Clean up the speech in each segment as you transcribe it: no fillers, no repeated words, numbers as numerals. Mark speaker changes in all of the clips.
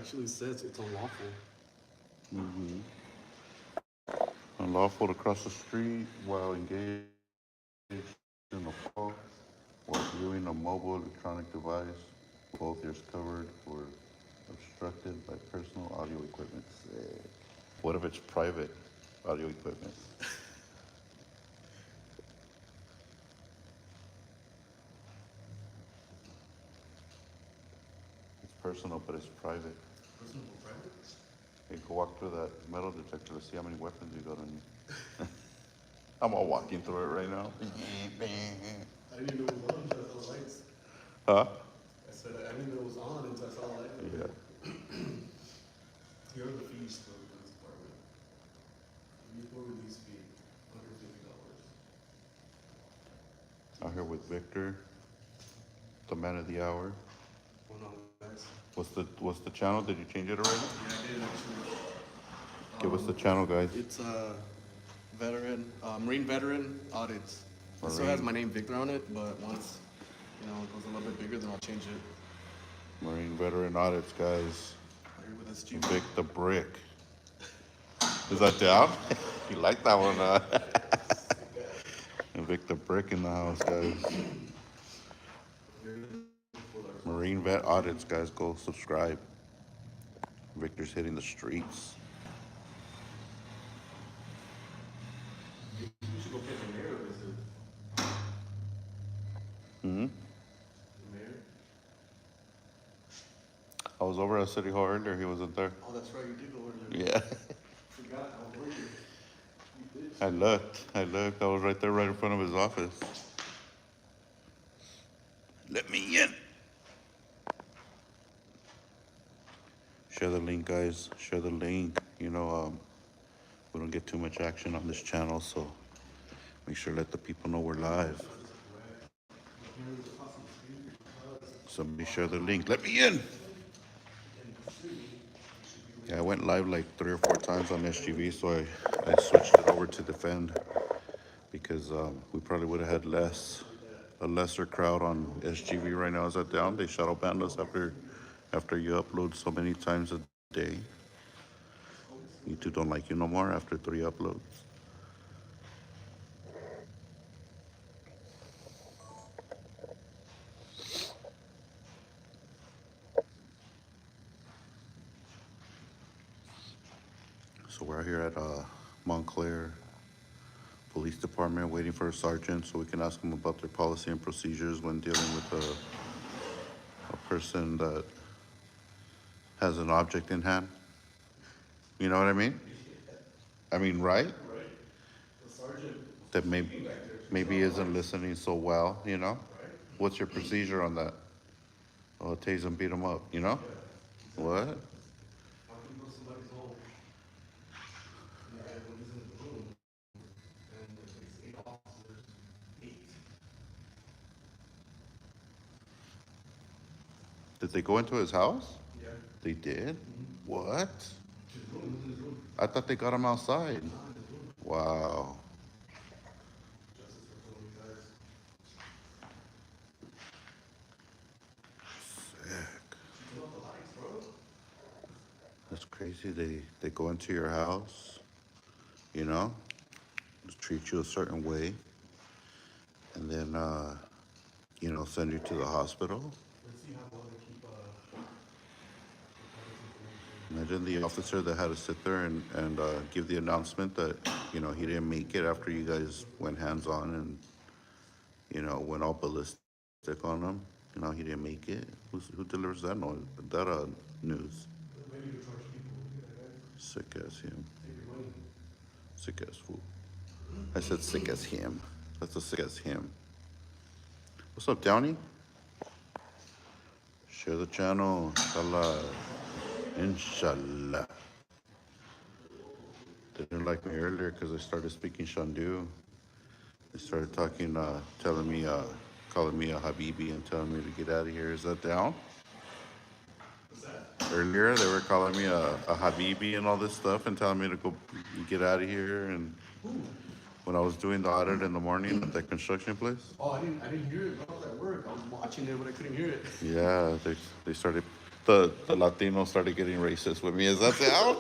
Speaker 1: actually says it's unlawful.
Speaker 2: Mm-hmm. Unlawful to cross the street while engaged in a phone call or viewing a mobile electronic device, both ears covered or obstructed by personal audio equipment. Sick. What if it's private audio equipment? It's personal, but it's private.
Speaker 1: Personal or private?
Speaker 2: Hey, go walk through that metal detector to see how many weapons you got on you. I'm all walking through it right now.
Speaker 1: I didn't even know it was on until I saw the lights.
Speaker 2: Huh?
Speaker 1: I said I didn't even know it was on until I saw the lights.
Speaker 2: Yeah.
Speaker 1: Here are the fees for the police department. Vehicle release fee, $150.
Speaker 2: Out here with Victor, the man of the hour.
Speaker 1: What's going on, guys?
Speaker 2: What's the channel? Did you change it already?
Speaker 1: Yeah, I did actually.
Speaker 2: Give us the channel, guys.
Speaker 1: It's veteran, Marine veteran audits. It still
Speaker 2: Marine.
Speaker 1: has my name Victor on it, but once it goes a little bit bigger, then I'll change it.
Speaker 2: Marine veteran audits, guys.
Speaker 1: Right here with this G.
Speaker 2: Vic the Brick. Is that down? You like that one, Vic the Brick in the house, guys. Marine vet audits, guys. Go subscribe. Victor's hitting the streets.
Speaker 1: You should go catch a mayor visit.
Speaker 2: Hmm.
Speaker 1: The mayor?
Speaker 2: I was over at City Hall earlier. He wasn't there.
Speaker 1: Oh, that's right. You did go over there.
Speaker 2: Yeah.
Speaker 1: Forgot. How were you? You did.
Speaker 2: I looked. I was right there, right in front of his office. Let me in. Share the link, guys. Share the link. We don't get too much action on this channel, so make sure to let the people know we're live. Somebody share the link. Let me in. Yeah, I went live like 3 or 4 times on SGV, so I switched it over to Defend because we probably would have had a lesser crowd on SGV right now. Is that down? They shadow banned us after you upload so many times a day. YouTube don't like you no more after 3 uploads. So we're here at Montclair Police Department waiting for a sergeant so we can ask them about their policy and procedures when dealing with a person that has an object in hand. You know what I mean? I mean, right?
Speaker 1: Right. The sergeant.
Speaker 2: That maybe isn't listening so well, you know?
Speaker 1: Right?
Speaker 2: What's your procedure on that? Oh, tase him, beat him up, you know? What?
Speaker 1: How can you go to somebody's home? And when he's in the room, and there's 8 officers, 8.
Speaker 2: Did they go into his house?
Speaker 1: Yeah.
Speaker 2: They did? What?
Speaker 1: His room, his room.
Speaker 2: I thought they got him outside.
Speaker 1: Not his room.
Speaker 2: Wow.
Speaker 1: Justice for Tony, guys.
Speaker 2: Sick.
Speaker 1: Turn off the lights, bro.
Speaker 2: That's crazy. They go into your house, you know, treat you a certain way, and then, send you to the hospital.
Speaker 1: Let's see how long they keep
Speaker 2: Imagine the officer that had to sit there and give the announcement that, he didn't make it after you guys went hands-on and, went all ballistic on him. He didn't make it. Who delivers that noise, news?
Speaker 1: maybe to charge people. Yeah, guys.
Speaker 2: Sick as him.
Speaker 1: Take your money.
Speaker 2: Sick as fool. I said sick as him. That's a sick as him. What's up, Downey? Share the channel. Inshallah. Inshallah. They didn't like me earlier because I started speaking Shandu. They started talking, calling me a Habibi and telling me to get out of here. Is that down?
Speaker 1: What's that?
Speaker 2: Earlier, they were calling me a Habibi and all this stuff and telling me to go get out of here. And when I was doing the audit in the morning at that construction place,
Speaker 1: Oh, I didn't hear it. I was at work. I was watching it, but I couldn't hear it.
Speaker 2: yeah, they started The Latinos started getting racist with me. Is that down?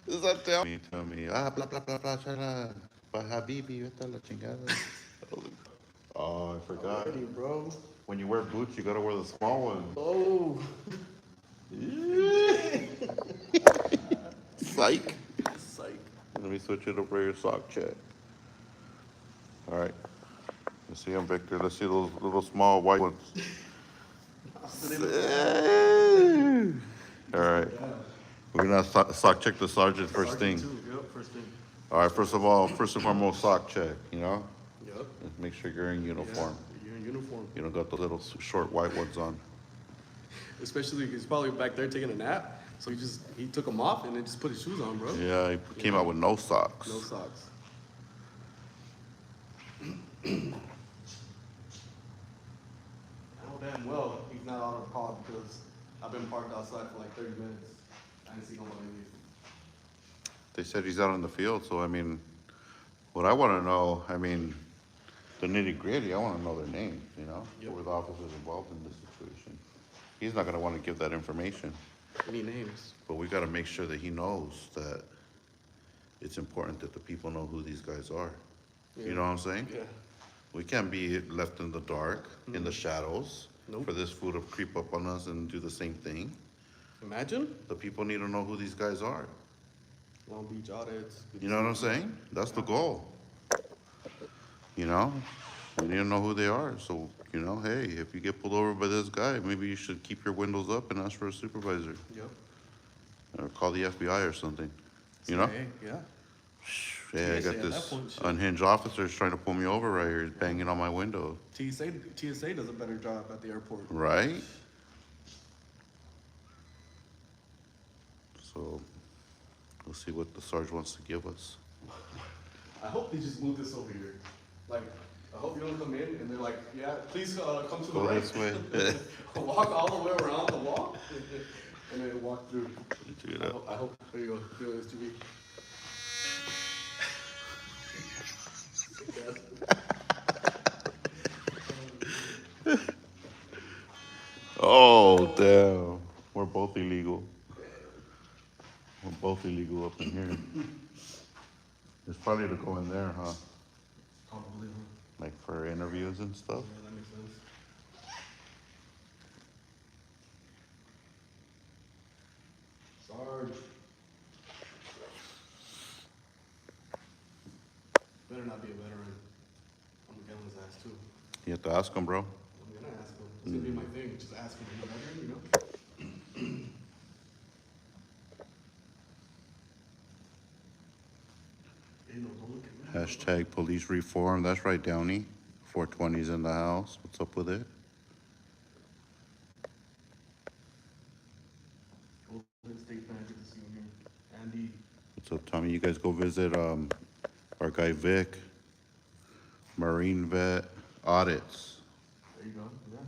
Speaker 2: Is that down? Me tell me blah blah blah blah chala. But Habibi, vete a la chingada. Oh, I forgot.
Speaker 1: Already, bro.
Speaker 2: When you wear boots, you gotta wear the small ones.
Speaker 1: Oh.
Speaker 2: Psych.
Speaker 1: Psych.
Speaker 2: Let me switch it up for your sock check. All right. Let's see them, Victor. Let's see those little small white ones. All right. We're gonna sock check the sergeant first thing.
Speaker 1: Yep, first thing.
Speaker 2: All right. First of all, first and foremost, sock check. You know,
Speaker 1: Yep.
Speaker 2: just make sure you're in uniform.
Speaker 1: Yeah, you're in uniform.
Speaker 2: You don't got those little short white ones on.
Speaker 1: Especially he's probably back there taking a nap, so he took them off and then just put his shoes on, bro.
Speaker 2: Yeah, he came out with no socks.
Speaker 1: No socks. I know damn well he's not out of the car because I've been parked outside for like 30 minutes. I didn't see nobody leave.
Speaker 2: They said he's out in the field, so I mean, what I want to know, I mean, the nitty gritty, I want to know their names, you know?
Speaker 1: Yep.
Speaker 2: Who were the officers involved in this situation? He's not going to want to give that information,
Speaker 1: Any names?
Speaker 2: but we got to make sure that he knows that it's important that the people know who these guys are.
Speaker 1: Yeah.
Speaker 2: You know what I'm saying?
Speaker 1: Yeah.
Speaker 2: We can't be left in the dark, in the shadows,
Speaker 1: Nope.
Speaker 2: for this fool to creep up on us and do the same thing.
Speaker 1: Imagine
Speaker 2: The people need to know who these guys are.
Speaker 1: Long Beach audits.
Speaker 2: You know what I'm saying? That's the goal. You know, we need to know who they are. So, you know, hey, if you get pulled over by this guy, maybe you should keep your windows up and ask for a supervisor
Speaker 1: Yep.
Speaker 2: or call the FBI or something. You know?
Speaker 1: Hey, yeah.
Speaker 2: Hey, I
Speaker 1: TSA
Speaker 2: got
Speaker 1: at
Speaker 2: this
Speaker 1: that point, shit.
Speaker 2: unhinged officer trying to pull me over right here. He's banging on my window.
Speaker 1: TSA does a better job at the airport.
Speaker 2: Right? So, we'll see what the sergeant wants to give us.
Speaker 1: I hope they just move this over here. Like, I hope you don't come in and they're like, yeah, please come to the
Speaker 2: Go
Speaker 1: right.
Speaker 2: this way.
Speaker 1: Walk all the way around the wall and then walk through.
Speaker 2: Check it out.
Speaker 1: I hope. There you go. Feel this to be.
Speaker 2: Oh, damn. We're both illegal. We're both illegal up in here. It's probably to go in there, huh?
Speaker 1: Probably.
Speaker 2: Like for interviews and stuff.
Speaker 1: Yeah, that makes sense. Sarge. Better not be a veteran. I'm gonna get his ass too.
Speaker 2: You have to ask him, bro.
Speaker 1: I'm gonna ask him. It's gonna be my thing. Just ask him, are you a veteran, you know? Hey, no, don't look at me.
Speaker 2: Hashtag police reform. That's right, Downey. 420's in the house. What's up with it?
Speaker 1: Golden State fan, good to see you here. Andy.
Speaker 2: What's up, Tommy? You guys go visit our guy Vic, Marine Vet Audits.
Speaker 1: There you go. Yeah.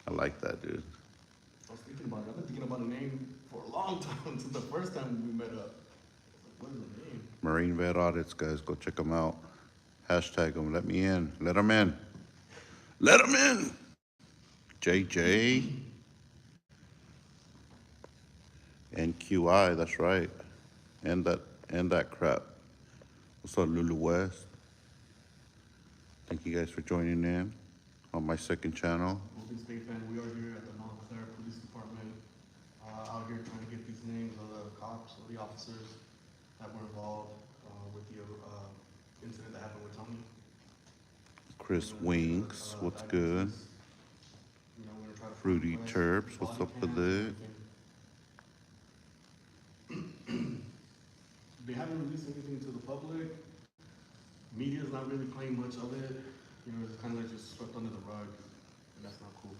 Speaker 2: I like that, dude.
Speaker 1: I was thinking about it. I've been thinking about a name for a long time since the first time we met up. What is the name?
Speaker 2: Marine Vet Audits, guys. Go check them out. Hashtag them. Let me in. Let them in. Let them in. JJ. NQI, that's right. And that crap. What's up, Lulu West? Thank you guys for joining in on my second channel.
Speaker 1: Golden State fan, we are here at the Montclair Police Department, out here trying to get these names of the cops or the officers that were involved with the incident that happened with Tony.
Speaker 2: Chris Winks, what's good?
Speaker 1: You know, we're gonna try to
Speaker 2: Fruity
Speaker 1: request
Speaker 2: Chirps, what's
Speaker 1: body
Speaker 2: up with
Speaker 1: cams and
Speaker 2: it?
Speaker 1: everything. They haven't released anything to the public. Media's not really playing much of it. You know, it's kind of like just swept under the rug, and that's not cool.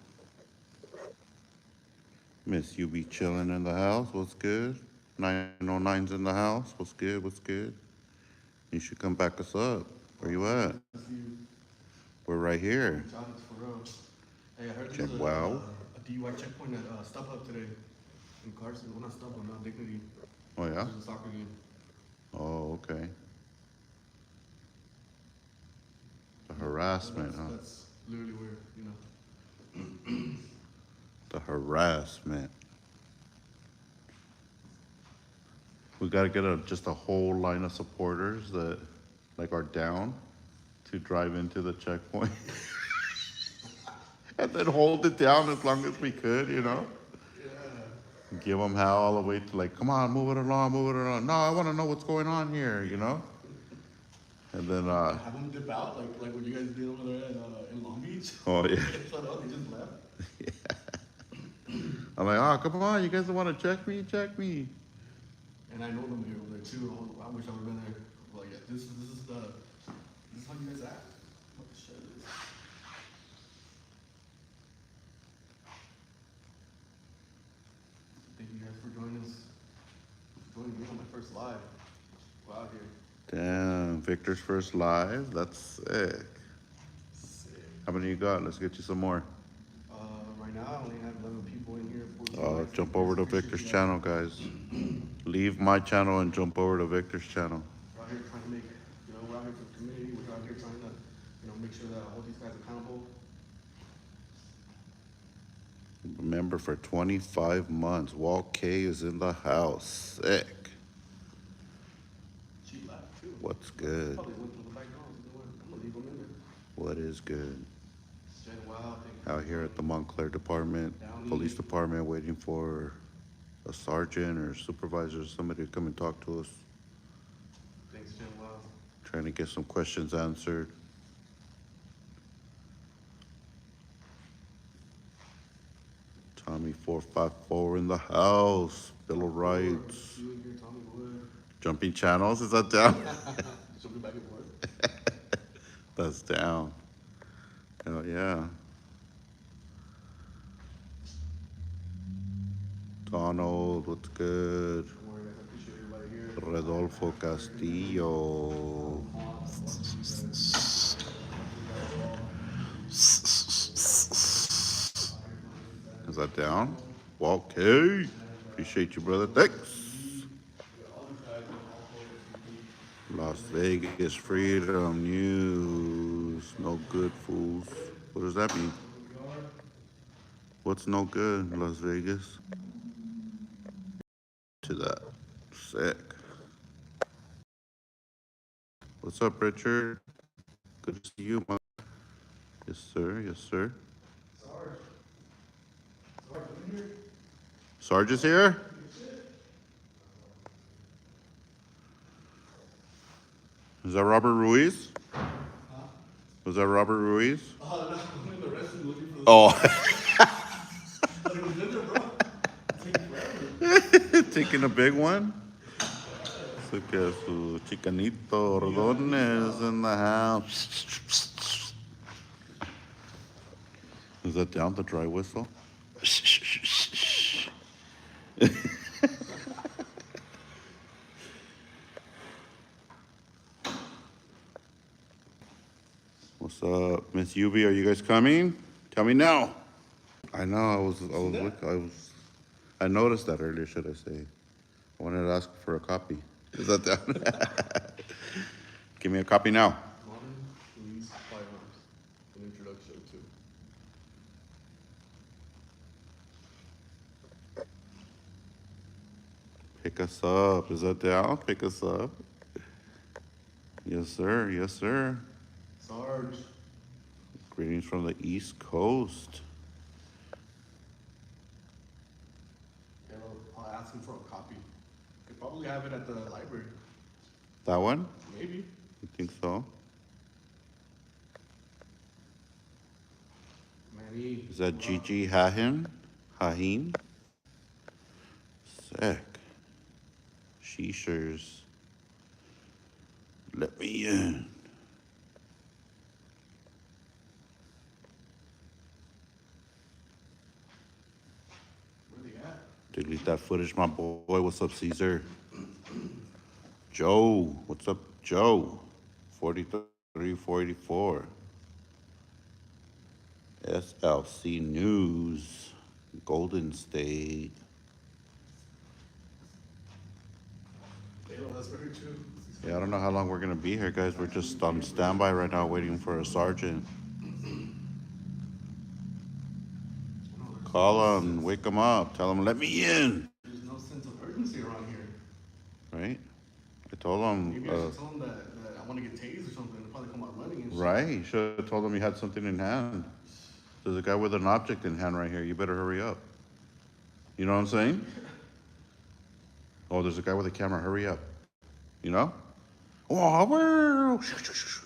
Speaker 2: Miss, you be chilling in the house, what's good? 909's in the house, what's good, what's good? You should come back us up. Where you at?
Speaker 1: See you.
Speaker 2: We're right here.
Speaker 1: Johnny's for real. Hey, I heard
Speaker 2: Check
Speaker 1: there's
Speaker 2: wow.
Speaker 1: a DUI checkpoint at StubHub today in Carson. Well, not StubHub, not Dignity.
Speaker 2: Oh, yeah?
Speaker 1: There's a soccer game.
Speaker 2: Oh, okay. The harassment, huh?
Speaker 1: That's literally where, you know.
Speaker 2: The harassment. We gotta get just a whole line of supporters that like are down to drive into the checkpoint and then hold it down as long as we could, you know? Give them hell all the way to like, come on, move it along, move it along. No, I want to know what's going on here, you know? And then,
Speaker 1: Have them dip out, like what you guys did over there in Long Beach.
Speaker 2: oh yeah.
Speaker 1: They just left.
Speaker 2: I'm like, oh, come on, you guys don't want to check me? Check me.
Speaker 1: And I know them here over there too. I wish I would have been there. Like, yeah, this is how you guys act. What the shit is? Thank you guys for joining us. Joining me on my first live. Wow, here.
Speaker 2: Damn, Victor's first live. That's sick.
Speaker 1: Sick.
Speaker 2: How many you got? Let's get you some more.
Speaker 1: Right now, I only have 11 people in here.
Speaker 2: Jump over to Victor's channel, guys. Leave my channel and jump over to Victor's channel.
Speaker 1: We're out here trying to make, we're out here for the community. We're out here trying to, make sure that I hold these guys accountable.
Speaker 2: Remember, for 25 months, Walt K is in the house. Sick.
Speaker 1: She left too.
Speaker 2: What's good?
Speaker 1: Probably went to the back door. I'm gonna leave them in there.
Speaker 2: What is good?
Speaker 1: Jen, wow, thank you.
Speaker 2: Out here at the Montclair department, police department, waiting for a sergeant or supervisor, somebody to come and talk to us.
Speaker 1: Thanks, Jen, wow.
Speaker 2: Trying to get some questions answered. Tommy 454 in the house. Bill of Rights.
Speaker 1: You and your Tommy Wood.
Speaker 2: Jumping channels, is that down?
Speaker 1: Jumping back and forth.
Speaker 2: That's down. Hell yeah. Donald, what's good?
Speaker 1: Don't worry, guys, I appreciate everybody here.
Speaker 2: Rodolfo Castillo. Is that down? Walt K. Appreciate you, brother. Thanks. Las Vegas Freedom News. No good, fools. What does that mean? What's no good, Las Vegas? To that. Sick. What's up, Richard? Good to see you, man. Yes, sir. Yes, sir. Sarge is here? Is that Robert Ruiz? Was that Robert Ruiz?
Speaker 1: No, I'm in the restroom looking for the.
Speaker 2: Oh.
Speaker 1: But it was in there, bro. It's taking forever.
Speaker 2: Taking a big one? Look at su Chicanito Ordones in the house. Is that down the dry whistle? What's up, Miss Yubi? Are you guys coming? Tell me now. I know. I noticed that earlier. Should I say? I wanted to ask for a copy. Is that down? Give me a copy now.
Speaker 1: Modern police firearms. An introduction to.
Speaker 2: Pick us up. Is that down? Pick us up. Yes, sir. Yes, sir.
Speaker 1: Sarge.
Speaker 2: Greetings from the East Coast.
Speaker 1: Yeah, I'll ask him for a copy. They probably have it at the library.
Speaker 2: That one?
Speaker 1: Maybe.
Speaker 2: You think so?
Speaker 1: Manny.
Speaker 2: Is that Gigi Hahin? Hahin? Sick. Sheeshers. Let me in.
Speaker 1: Where they at?
Speaker 2: Delete that footage, my boy. What's up, Caesar? Joe. What's up, Joe? 43-484. SLC News. Golden State.
Speaker 1: That's very true.
Speaker 2: Yeah, I don't know how long we're gonna be here, guys. We're just on standby right now, waiting for a sergeant. Call them, wake them up, tell them, let me in.
Speaker 1: There's no sense of urgency around here.
Speaker 2: Right? I told them,
Speaker 1: Maybe I should tell them that I want to get tased or something. They'll probably come out running and shit.
Speaker 2: right? You should have told them you had something in hand. There's a guy with an object in hand right here. You better hurry up. You know what I'm saying? Oh, there's a guy with a camera. Hurry up. You know? Oh, where?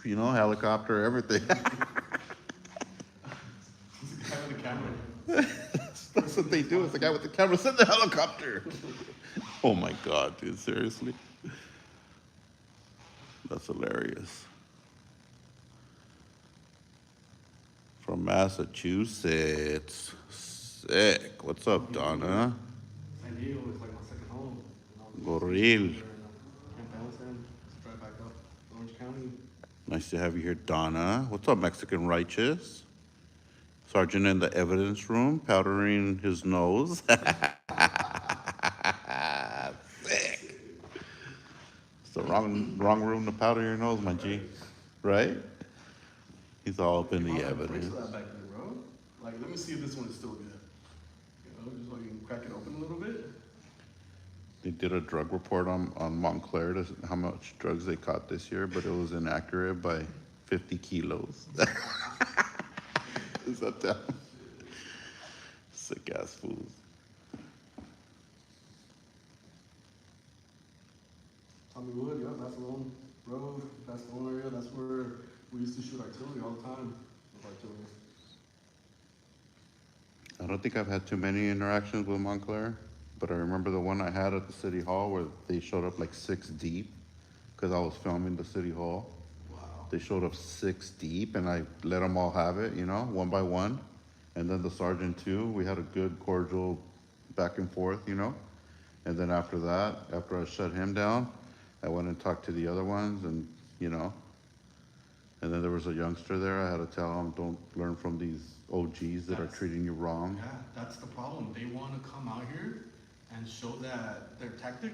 Speaker 2: You know, helicopter, everything.
Speaker 1: There's a guy with a camera.
Speaker 2: That's what they do. It's the guy with the camera. Send the helicopter. Oh my God, dude. Seriously? That's hilarious. From Massachusetts. Sick. What's up, Donna?
Speaker 1: San Diego is like my second home.
Speaker 2: Goril.
Speaker 1: Camp Pendleton, just drive back up Orange County.
Speaker 2: Nice to have you here, Donna. What's up, Mexican Righteous? Sergeant in the evidence room, powdering his nose. Sick. It's the wrong room to powder your nose, my G. Right? He's all up in the
Speaker 1: Price
Speaker 2: evidence.
Speaker 1: of that back there, bro. Like, let me see if this one is still good. You know, just so you can crack it open a little bit.
Speaker 2: They did a drug report on Montclair to how much drugs they caught this year, but it was inaccurate by 50 kilos. Is that down? Sick ass fools.
Speaker 1: Tommy Wood, yeah, that's the one road, that's the one area, that's where we used to shoot artillery all the time with artillery.
Speaker 2: I don't think I've had too many interactions with Montclair, but I remember the one I had at the city hall where they showed up like 6 deep because I was filming the city hall.
Speaker 1: Wow.
Speaker 2: They showed up 6 deep and I let them all have it, you know, one by one. And then the sergeant too, we had a good cordial back and forth, you know. And then after that, after I shut him down, I went and talked to the other ones and, you know. And then there was a youngster there, I had to tell him, don't learn from these OGs that are treating you wrong.
Speaker 1: Yeah, that's the problem. They want to come out here and show that their tactic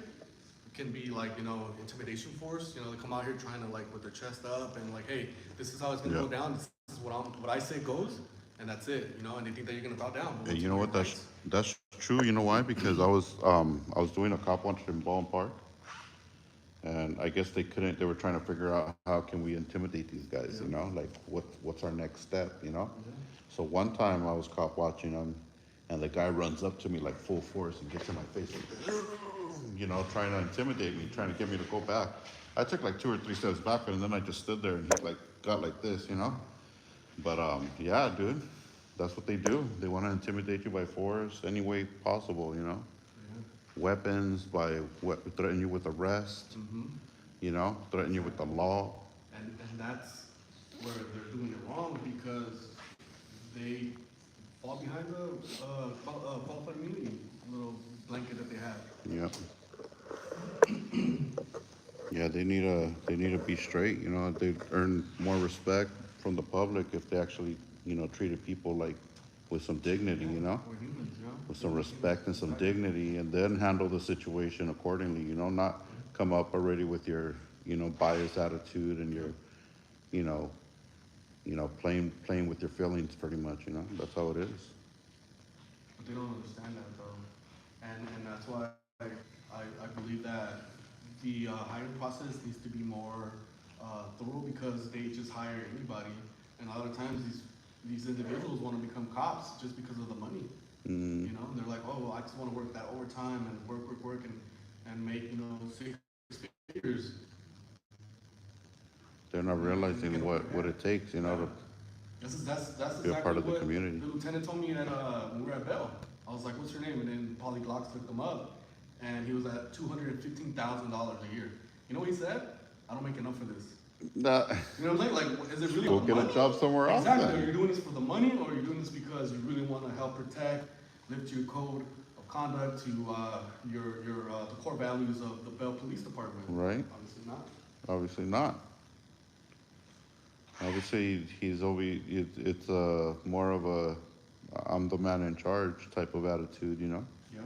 Speaker 1: can be like, you know, intimidation force. You know, they come out here trying to like with their chest up and like, hey, this is how it's gonna
Speaker 2: Yeah.
Speaker 1: go down. This is what I say goes, and that's it. You know, and they think that you're gonna bow down.
Speaker 2: Hey, you know what? That's true. You know why? Because I was doing a cop watch in Baldwin Park, and I guess they couldn't. They were trying to figure out how can we intimidate these guys. You know, like what's our next step? You know. So one time I was cop watching them, and the guy runs up to me like full force and gets in my face, like, you know, trying to intimidate me, trying to get me to go back. I took like 2 or 3 steps back, and then I just stood there, and he like got like this, you know. But yeah, dude, that's what they do. They want to intimidate you by force any way possible, you know. Weapons, threaten you with arrest, you know, threaten you with the law.
Speaker 1: And that's where they're doing it wrong because they fall behind the qualified immunity little blanket that they have.
Speaker 2: Yeah. Yeah, they need to be straight, you know. They'd earn more respect from the public if they actually, you know, treated people like with some dignity, you know,
Speaker 1: We're humans, you know?
Speaker 2: with some respect and some dignity, and then handle the situation accordingly, you know, not come up already with your, you know, biased attitude and your, you know, playing with your feelings pretty much, you know. That's how it is.
Speaker 1: But they don't understand that though. And that's why I believe that the hiring process needs to be more thorough because they just hire anybody. And a lot of times these individuals want to become cops just because of the money. You know, and they're like, oh, well, I just want to work that overtime and work and make, you know, 6 figures.
Speaker 2: They're not realizing what it takes, you know, to
Speaker 1: That's
Speaker 2: be a
Speaker 1: exactly
Speaker 2: part of the
Speaker 1: what
Speaker 2: community.
Speaker 1: the lieutenant told me at when we were at Bell. I was like, "What's your name?" And then Polly Glocks looked him up, and he was at $215,000 a year. You know what he said? I don't make enough for this.
Speaker 2: Nah,
Speaker 1: You know what I'm saying? Like, is it really
Speaker 2: go
Speaker 1: for
Speaker 2: get
Speaker 1: money?
Speaker 2: a job somewhere else.
Speaker 1: Exactly.
Speaker 2: then.
Speaker 1: Are you doing this for the money, or are you doing this because you really want to help protect, lift your code of conduct to the core values of the Bell Police Department?
Speaker 2: Right.
Speaker 1: Obviously not.
Speaker 2: Obviously not. Obviously, it's more of a I'm the man in charge type of attitude, you know.
Speaker 1: Yeah.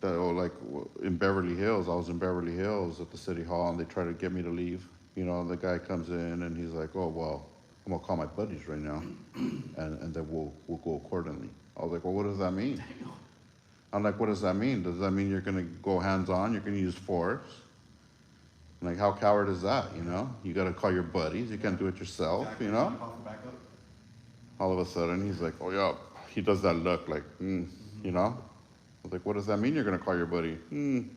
Speaker 2: Like in Beverly Hills, I was in Beverly Hills at the city hall, and they try to get me to leave. You know, the guy comes in and he's like, "Oh well, I'm gonna call my buddies right now, and then we'll go accordingly." I was like, well, what does that mean? I'm like, what does that mean? Does that mean you're gonna go hands on? You're gonna use force? I'm like, how coward is that? You know, you gotta call your buddies. You can't do it yourself.
Speaker 1: Exactly.
Speaker 2: You know.
Speaker 1: Call for backup.
Speaker 2: All of a sudden, he's like, oh yeah. He does that look like, you know. I was like, what does that mean? You're gonna call your buddy?
Speaker 1: Then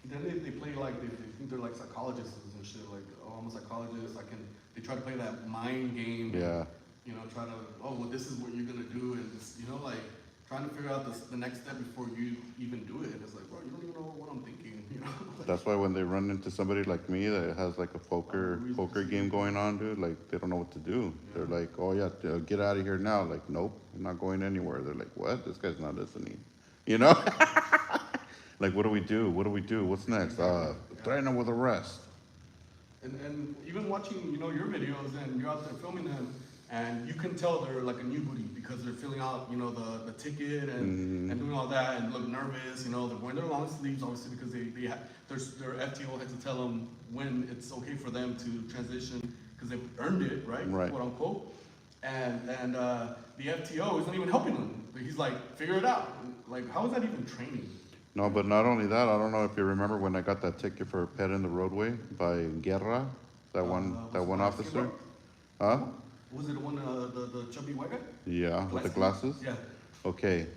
Speaker 1: they play like they think they're like psychologists and shit. Like, oh, I'm a psychologist. They try to play that mind game.
Speaker 2: Yeah.
Speaker 1: You know, try to, oh, well, this is what you're gonna do, and this, you know, like trying to figure out the next step before you even do it. And it's like, bro, you don't even know what I'm thinking. You know. Like,
Speaker 2: That's why when they run into somebody like me that has like a poker game going on, dude, like they don't know what to do. They're like, oh yeah, get out of here now. Like, nope, I'm not going anywhere. They're like, what? This guy's not listening. You know? Like, what do we do? What do we do? What's next? Threaten him with arrest.
Speaker 1: And even watching, you know, your videos, and you're out there filming them, and you can tell they're like a new booty because they're filling out, you know, the ticket and doing all that and look nervous. You know, they're wearing their long sleeves, obviously, because their FTO has to tell them when it's okay for them to transition because they've earned it, right?
Speaker 2: Right.
Speaker 1: Quote unquote. And the FTO isn't even helping them. He's like, figure it out. Like, how is that even training?
Speaker 2: No, but not only that, I don't know if you remember when I got that ticket for a pet in the roadway by Guerra, that one officer. Huh?
Speaker 1: Was it the one, the chubby white guy?
Speaker 2: Yeah, with the glasses?
Speaker 1: Yeah.
Speaker 2: Okay.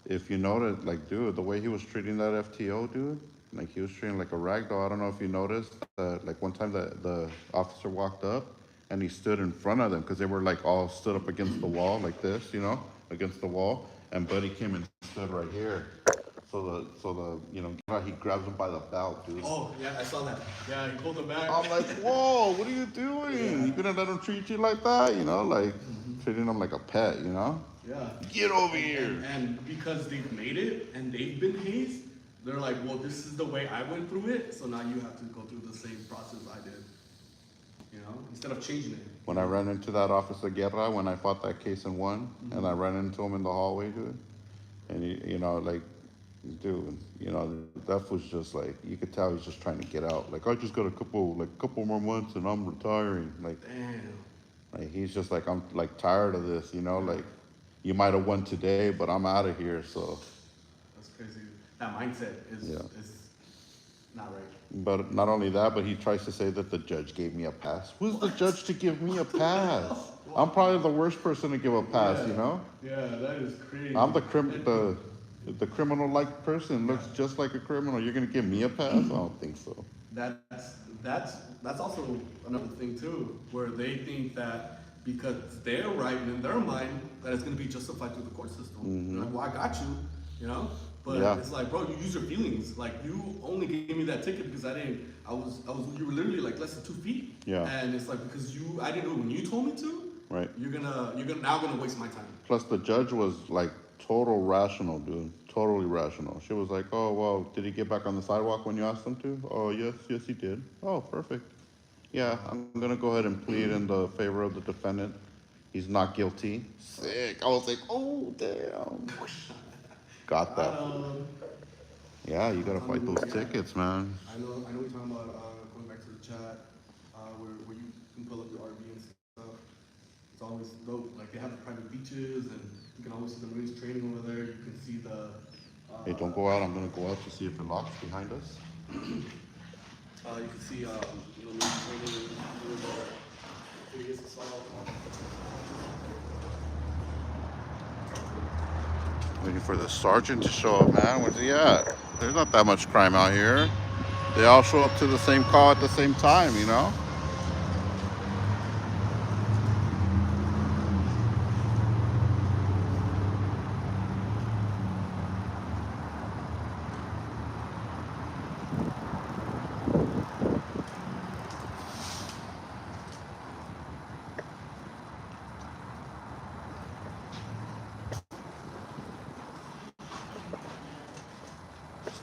Speaker 2: If you noticed, like, dude, the way he was treating that FTO, dude, like he was treating like a rag doll. I don't know if you noticed, like one time the officer walked up and he stood in front of them because they were like all stood up against the wall like this, you know, against the wall. And Buddy came and stood right here. So the you know, he grabs him by the belt, dude.
Speaker 1: Oh, yeah, I saw that. Yeah, he pulled him back.
Speaker 2: I'm like, whoa, what are you doing?
Speaker 1: Yeah.
Speaker 2: You gonna let him treat you like that? You know, like treating him like a pet, you know?
Speaker 1: Yeah.
Speaker 2: Get over here.
Speaker 1: And because they've made it and they've been hazed, they're like, well, this is the way I went through it, so now you have to go through the same process I did. You know, instead of changing it.
Speaker 2: When I ran into that Officer Guerra, when I fought that case and won, and I ran into him in the hallway, dude, and he, you know, like, dude, you know, that was just like, you could tell he's just trying to get out. Like, I just got a couple more months and I'm retiring. Like,
Speaker 1: damn.
Speaker 2: Like, he's just like, I'm like tired of this, you know, like, you might have won today, but I'm out of here, so.
Speaker 1: That's crazy. That mindset is not right.
Speaker 2: But not only that, but he tries to say that the judge gave me a pass. Who's the judge to give me a pass? I'm probably the worst person to give a pass, you know?
Speaker 1: Yeah, that is crazy.
Speaker 2: I'm the criminal-like person, looks just like a criminal. You're gonna give me a pass? I don't think so.
Speaker 1: That's also another thing too, where they think that because they're right in their mind that it's gonna be justified through the court system. They're like, well, I got you, you know. But it's like, bro, you use your feelings. Like, you only gave me that ticket because you were literally like less than 2 feet.
Speaker 2: Yeah.
Speaker 1: And it's like, because I didn't do it when you told me to.
Speaker 2: Right.
Speaker 1: You're now gonna waste my time.
Speaker 2: Plus, the judge was like total rational, dude. Totally rational. She was like, oh, well, did he get back on the sidewalk when you asked him to? Oh, yes, he did. Oh, perfect. Yeah, I'm gonna go ahead and plead in the favor of the defendant. He's not guilty. Sick. I was like, oh, damn. Got that. Yeah, you gotta fight those tickets, man.
Speaker 1: I know we're talking about going back to the chat, where you can pull up your RV and stuff. It's always dope. Like, they have the private beaches, and you can always see the Marines training over there. You can see the.
Speaker 2: Hey, don't go out. I'm gonna go out to see if it locks behind us.
Speaker 1: You can see, Marines training over there. Biggest assault.
Speaker 2: Waiting for the sergeant to show up, man. Where's he at? There's not that much crime out here. They all show up to the same call at the same time, you know?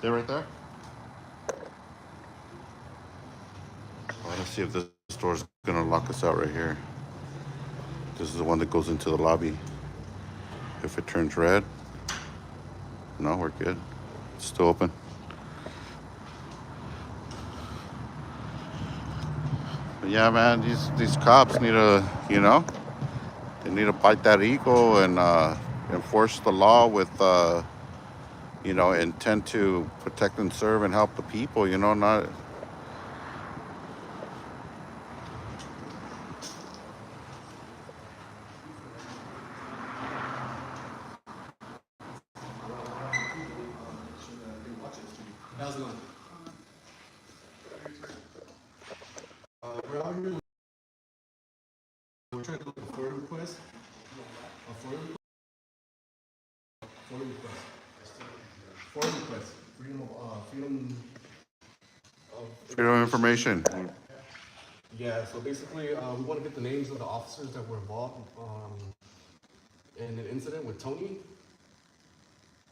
Speaker 2: Stay right there. Let's see if this door's gonna lock us out right here. This is the one that goes into the lobby. If it turns red, no, we're good. It's still open. But yeah, man, these cops need to, they need to bite that ego and enforce the law with, intent to protect and serve and help the people, not.
Speaker 1: How's it going? We're out here. We're trying to look at a FOIA request. A FOIA request. FOIA request. FOIA request. Freedom of
Speaker 2: Freedom of information.
Speaker 1: Yeah, so basically, we want to get the names of the officers that were involved in an incident with Tony.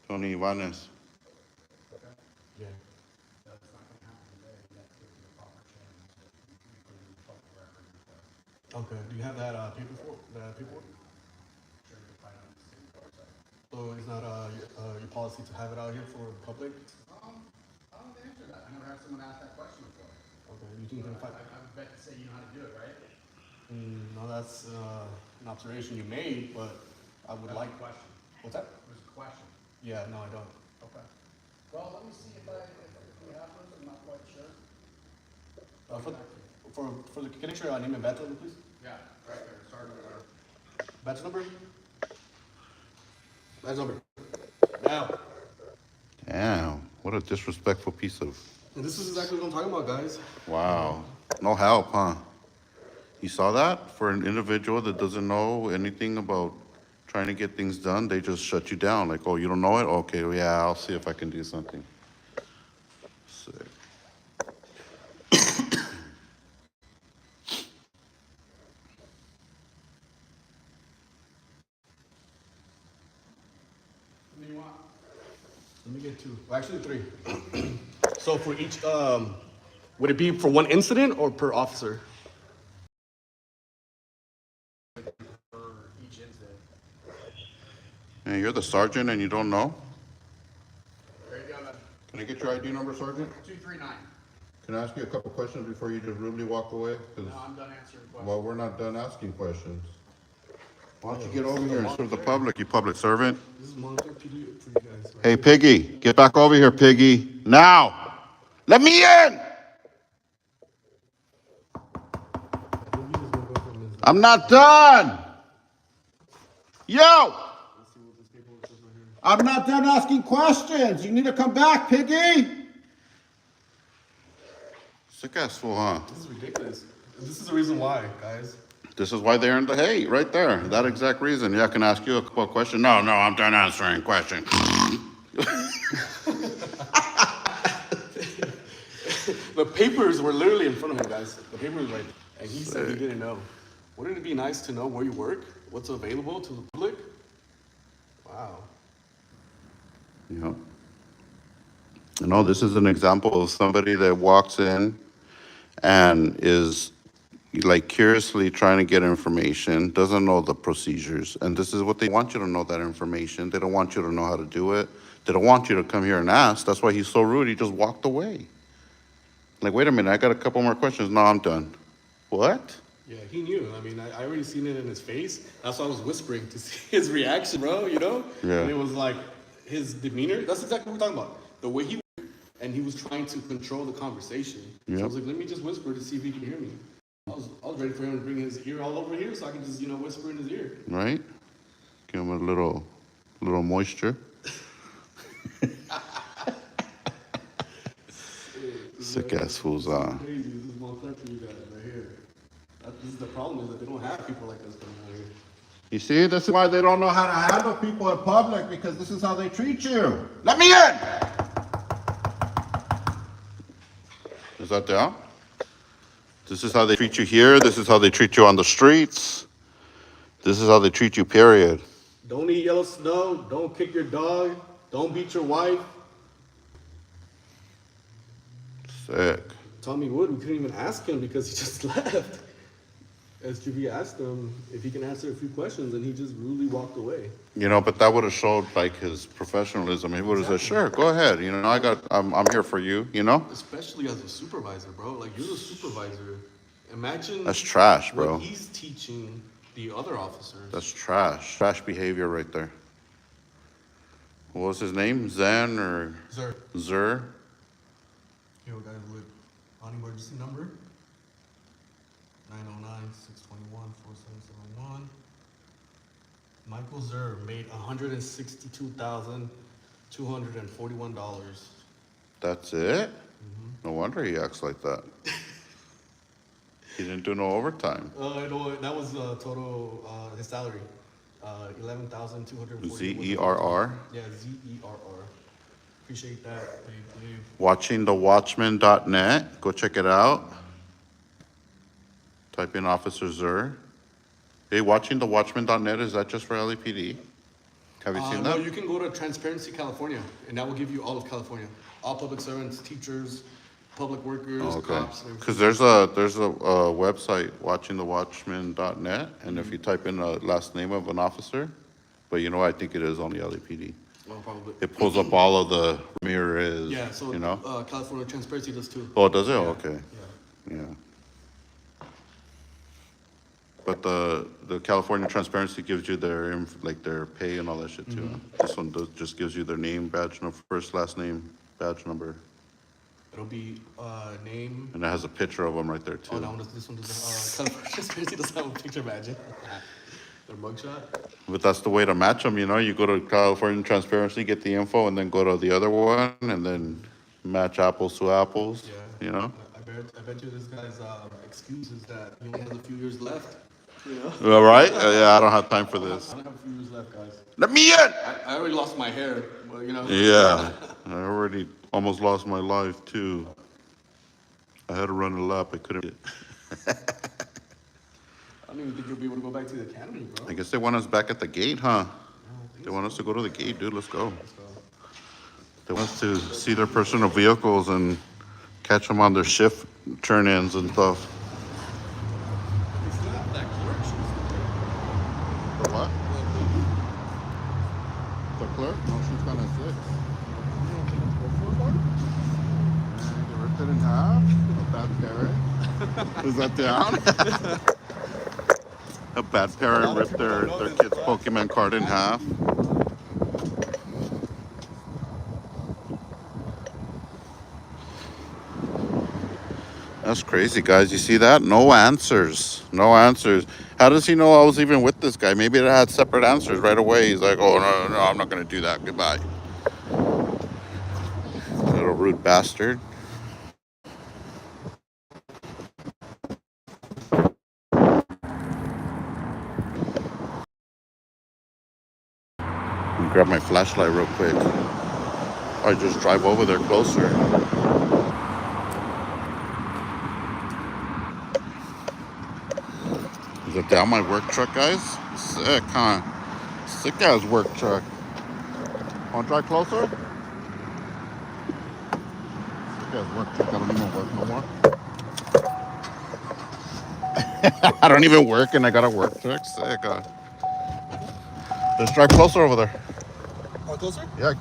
Speaker 2: Tony Ibanez.
Speaker 1: Yeah. Okay. Do you have that paperwork? So it's not your policy to have it out here for the public?
Speaker 3: I don't answer that. I never had someone ask that question before.
Speaker 1: Okay. You think you can find?
Speaker 3: I bet to say you know how to do it, right?
Speaker 1: No, that's an observation you made, but I would like.
Speaker 3: A question.
Speaker 1: What's that?
Speaker 3: There's a question.
Speaker 1: Yeah. No, I don't.
Speaker 3: Okay. Well, let me see if we have those. I'm not quite sure.
Speaker 1: For the can I share your name and badge number, please?
Speaker 3: Yeah, right there. Sergeant.
Speaker 1: Badge number. Badge number. Now.
Speaker 2: Damn, what a disrespectful piece of.
Speaker 1: And this is exactly what I'm talking about, guys.
Speaker 2: Wow. No help, huh? You saw that? For an individual that doesn't know anything about trying to get things done, they just shut you down. Like, oh, you don't know it? Okay, well, yeah, I'll see if I can do something. Sick.
Speaker 3: What do you want?
Speaker 1: Let me get two. Well, actually, three. So for each, would it be for one incident or per officer?
Speaker 3: For each incident.
Speaker 2: Hey, you're the sergeant and you don't know?
Speaker 3: There you go, man.
Speaker 2: Can I get your ID number, Sergeant?
Speaker 3: 239.
Speaker 2: Can I ask you a couple questions before you just rudely walk away? 'Cause,
Speaker 3: No, I'm done answering questions.
Speaker 2: well, we're not done asking questions. Why don't you get over here and serve the public, you public servant?
Speaker 1: This is Montclair PD for you guys. Right?
Speaker 2: Hey, Piggy, get back over here, Piggy. Now! Let me in! I'm not done! Yo! I'm not done asking questions. You need to come back, Piggy. Sick ass fool, huh?
Speaker 1: This is ridiculous. This is the reason why, guys.
Speaker 2: This is why they earned the hate, right there. That exact reason. Yeah, I can ask you a question. No, I'm done answering questions.
Speaker 1: The papers were literally in front of him, guys. The papers were right there. And he said he didn't know. Wouldn't it be nice to know where you work? What's available to the public? Wow.
Speaker 2: Yeah. This is an example of somebody that walks in and is like curiously trying to get information, doesn't know the procedures. And this is what they want you to know, that information. They don't want you to know how to do it. They don't want you to come here and ask. That's why he's so rude. He just walked away. Like, wait a minute, I got a couple more questions. No, I'm done. What?
Speaker 1: Yeah, he knew. I mean, I already seen it in his face. That's why I was whispering to see his reaction, bro, Yeah. And it was like his demeanor. That's exactly what we're talking about. The way he, and he was trying to control the conversation.
Speaker 2: Yep.
Speaker 1: So I was like, let me just whisper to see if he can hear me. I was ready for him to bring his ear all over here so I could just, whisper in his ear.
Speaker 2: Right? Give him a little moisture. Sick ass fools,
Speaker 1: Crazy. This is Montclair for you guys right here. This is the problem, is that they don't have people like this coming out here.
Speaker 2: You see, this is why they don't know how to handle people in public, because this is how they treat you. Let me in! Is that there? This is how they treat you here. This is how they treat you on the streets. This is how they treat you, period.
Speaker 1: Don't eat yellow snow. Don't kick your dog. Don't beat your wife.
Speaker 2: Sick.
Speaker 1: Tommy Wood, we couldn't even ask him because he just left. SGV asked him if he can answer a few questions, and he just rudely walked away.
Speaker 2: But that would have showed like his professionalism. He would have said, "Sure, go ahead. I'm here for you."
Speaker 1: Especially as a supervisor, bro. Like, you're the supervisor. Imagine.
Speaker 2: That's trash, bro.
Speaker 1: What he's teaching the other officers.
Speaker 2: That's trash. Trash behavior right there. What was his name? Zen or
Speaker 1: Sir.
Speaker 2: Zer?
Speaker 1: Here we got his with on emergency number 909-621-4771. Michael Zer made $162,241.
Speaker 2: That's it? No wonder he acts like that. He didn't do no overtime.
Speaker 1: No, that was total his salary. 11,241.
Speaker 2: Zerr.
Speaker 1: Yeah, Zerr. Appreciate that, Dave.
Speaker 2: Watchingthewatchman.net. Go check it out. Type in Officer Zer. Hey, watchingthewatchman.net, is that just for LAPD? Have you seen
Speaker 1: No,
Speaker 2: that?
Speaker 1: you can go to Transparency California, and that will give you all of California, all public servants, teachers, public workers,
Speaker 2: Oh, okay.
Speaker 1: cops.
Speaker 2: Because there's a website, watchingthewatchman.net, and if you type in the last name of an officer, but you know, I think it is only LAPD.
Speaker 1: Well, probably.
Speaker 2: It pulls up all of the mirrors,
Speaker 1: Yeah, so
Speaker 2: you know?
Speaker 1: California Transparency does too.
Speaker 2: Oh, does it?
Speaker 1: Yeah,
Speaker 2: Oh, okay.
Speaker 1: Yeah.
Speaker 2: Yeah. But the California Transparency gives you their, like, their pay and all that shit too. This one just gives you their name, badge number, first, last name, badge number,
Speaker 1: It'll be name.
Speaker 2: and it has a picture of them right there
Speaker 1: Oh,
Speaker 2: too.
Speaker 1: no, this one doesn't. California Transparency doesn't have a picture, imagine. Their mugshot.
Speaker 2: But that's the way to match them, you know? You go to California Transparency, get the info, and then go to the other one, and then match apples to apples,
Speaker 1: Yeah.
Speaker 2: you know?
Speaker 1: I bet you this guy's excuse is that he only has a few years left. You know?
Speaker 2: All right? Yeah, I don't have time for this.
Speaker 1: I don't have a few years left, guys.
Speaker 2: Let me in!
Speaker 1: I already lost my hair, but you know.
Speaker 2: Yeah, I already almost lost my life too. I had to run a lap, I couldn't.
Speaker 1: I don't even think you'll be able to go back to the academy, bro.
Speaker 2: I guess they want us back at the gate, huh? They want us to go to the gate, dude, let's go. They want us to see their personal vehicles and catch them on their shift turn-ins and stuff.
Speaker 1: They still have that clerk shoes.
Speaker 2: The what? The clerk? No, she's kind of sick. They ripped it in half. A bad parent. Is that down? A bad parent ripped their kid's Pokemon card in half. That's crazy, guys. You see that? No answers. No answers. How does he know I was even with this guy? Maybe it had separate answers right away. He's like, oh, no, I'm not going to do that. Goodbye. Little rude bastard. Let me grab my flashlight real quick. I just drive over there closer. Is it down my work truck, guys? Sick, huh? Sick ass work truck. Want to drive closer? Sick ass work truck. I don't even work no more. I don't even work and I got a work truck. Sick. Let's drive closer over there.
Speaker 1: Oh, closer?
Speaker 2: Yeah.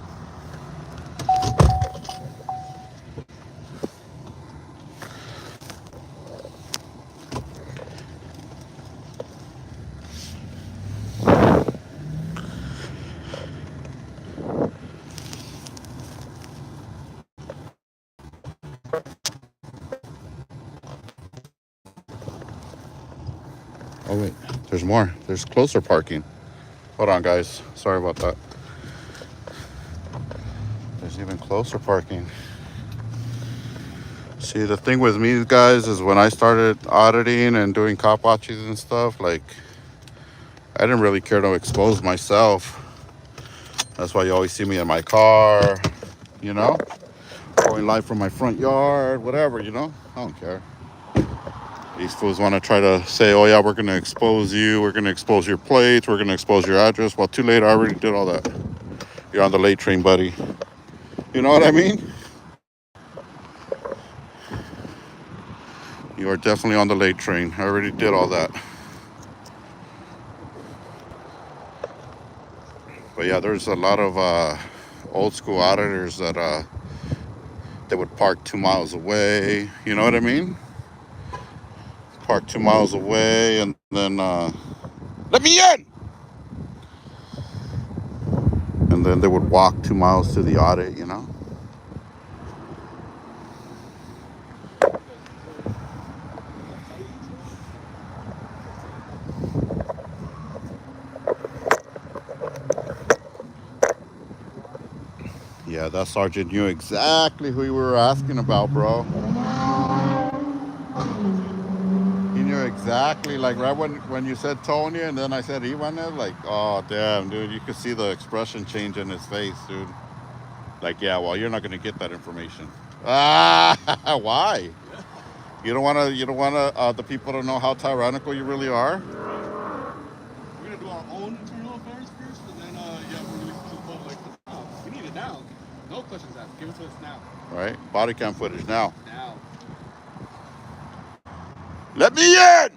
Speaker 2: Oh wait, there's more. There's closer parking. Hold on, guys. Sorry about that. There's even closer parking. See, the thing with me, guys, is when I started auditing and doing cop watches and stuff, like, I didn't really care to expose myself. That's why you always see me in my car, you know? Going live from my front yard, whatever, you know? I don't care. These fools want to try to say, oh yeah, we're going to expose you, we're going to expose your plates, we're going to expose your address. Well, too late, I already did all that. You're on the late train, buddy. You know what I mean? You are definitely on the late train. I already did all that. But yeah, there's a lot of old school auditors that they would park 2 miles away. You know what I mean? Park 2 miles away and then let me in! And and then they would walk 2 miles to the audit, you know? Yeah, that sergeant knew exactly who you were asking about, bro. He knew exactly, like right when you said Tony and then I said Ivanev, like, oh, damn, dude, you could see the expression change in his face, dude. Like, yeah, well, you're not going to get that information. Ah, why? You don't want the people to know how tyrannical you really are?
Speaker 1: We're gonna do our own internal affairs first, and then yeah, we're releasing to the public. Now, we need it now. No questions asked. Give it to us now.
Speaker 2: Right? Body cam footage now.
Speaker 1: Now.
Speaker 2: Let me in!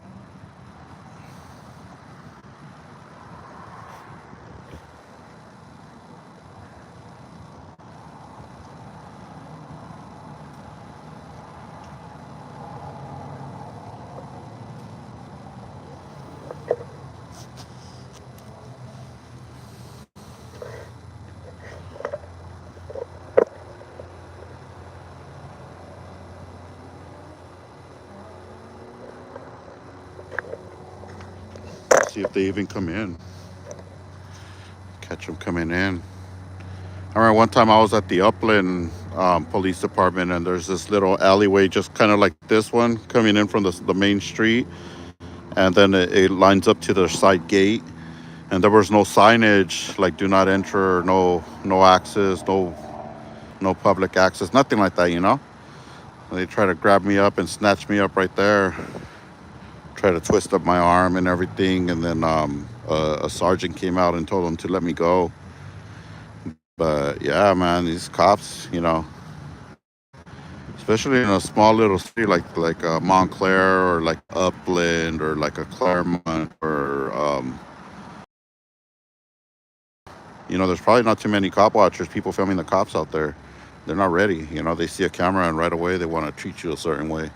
Speaker 2: See if they even come in. Catch them coming in. I remember one time I was at the Upland Police Department, and there's this little alleyway, just kind of like this one, coming in from the main street, and then it lines up to the side gate, and there was no signage like "Do not enter," no access, no public access, nothing like that, you know. And they try to grab me up and snatch me up right there, try to twist up my arm and everything, and then a sergeant came out and told them to let me go. But yeah, man, these cops, you know, especially in a small little city like Montclair or like Upland or like a Claremont or you know, there's probably not too many cop watchers, people filming the cops out there. They're not ready, you know. They see a camera and right away they want to treat you a certain way,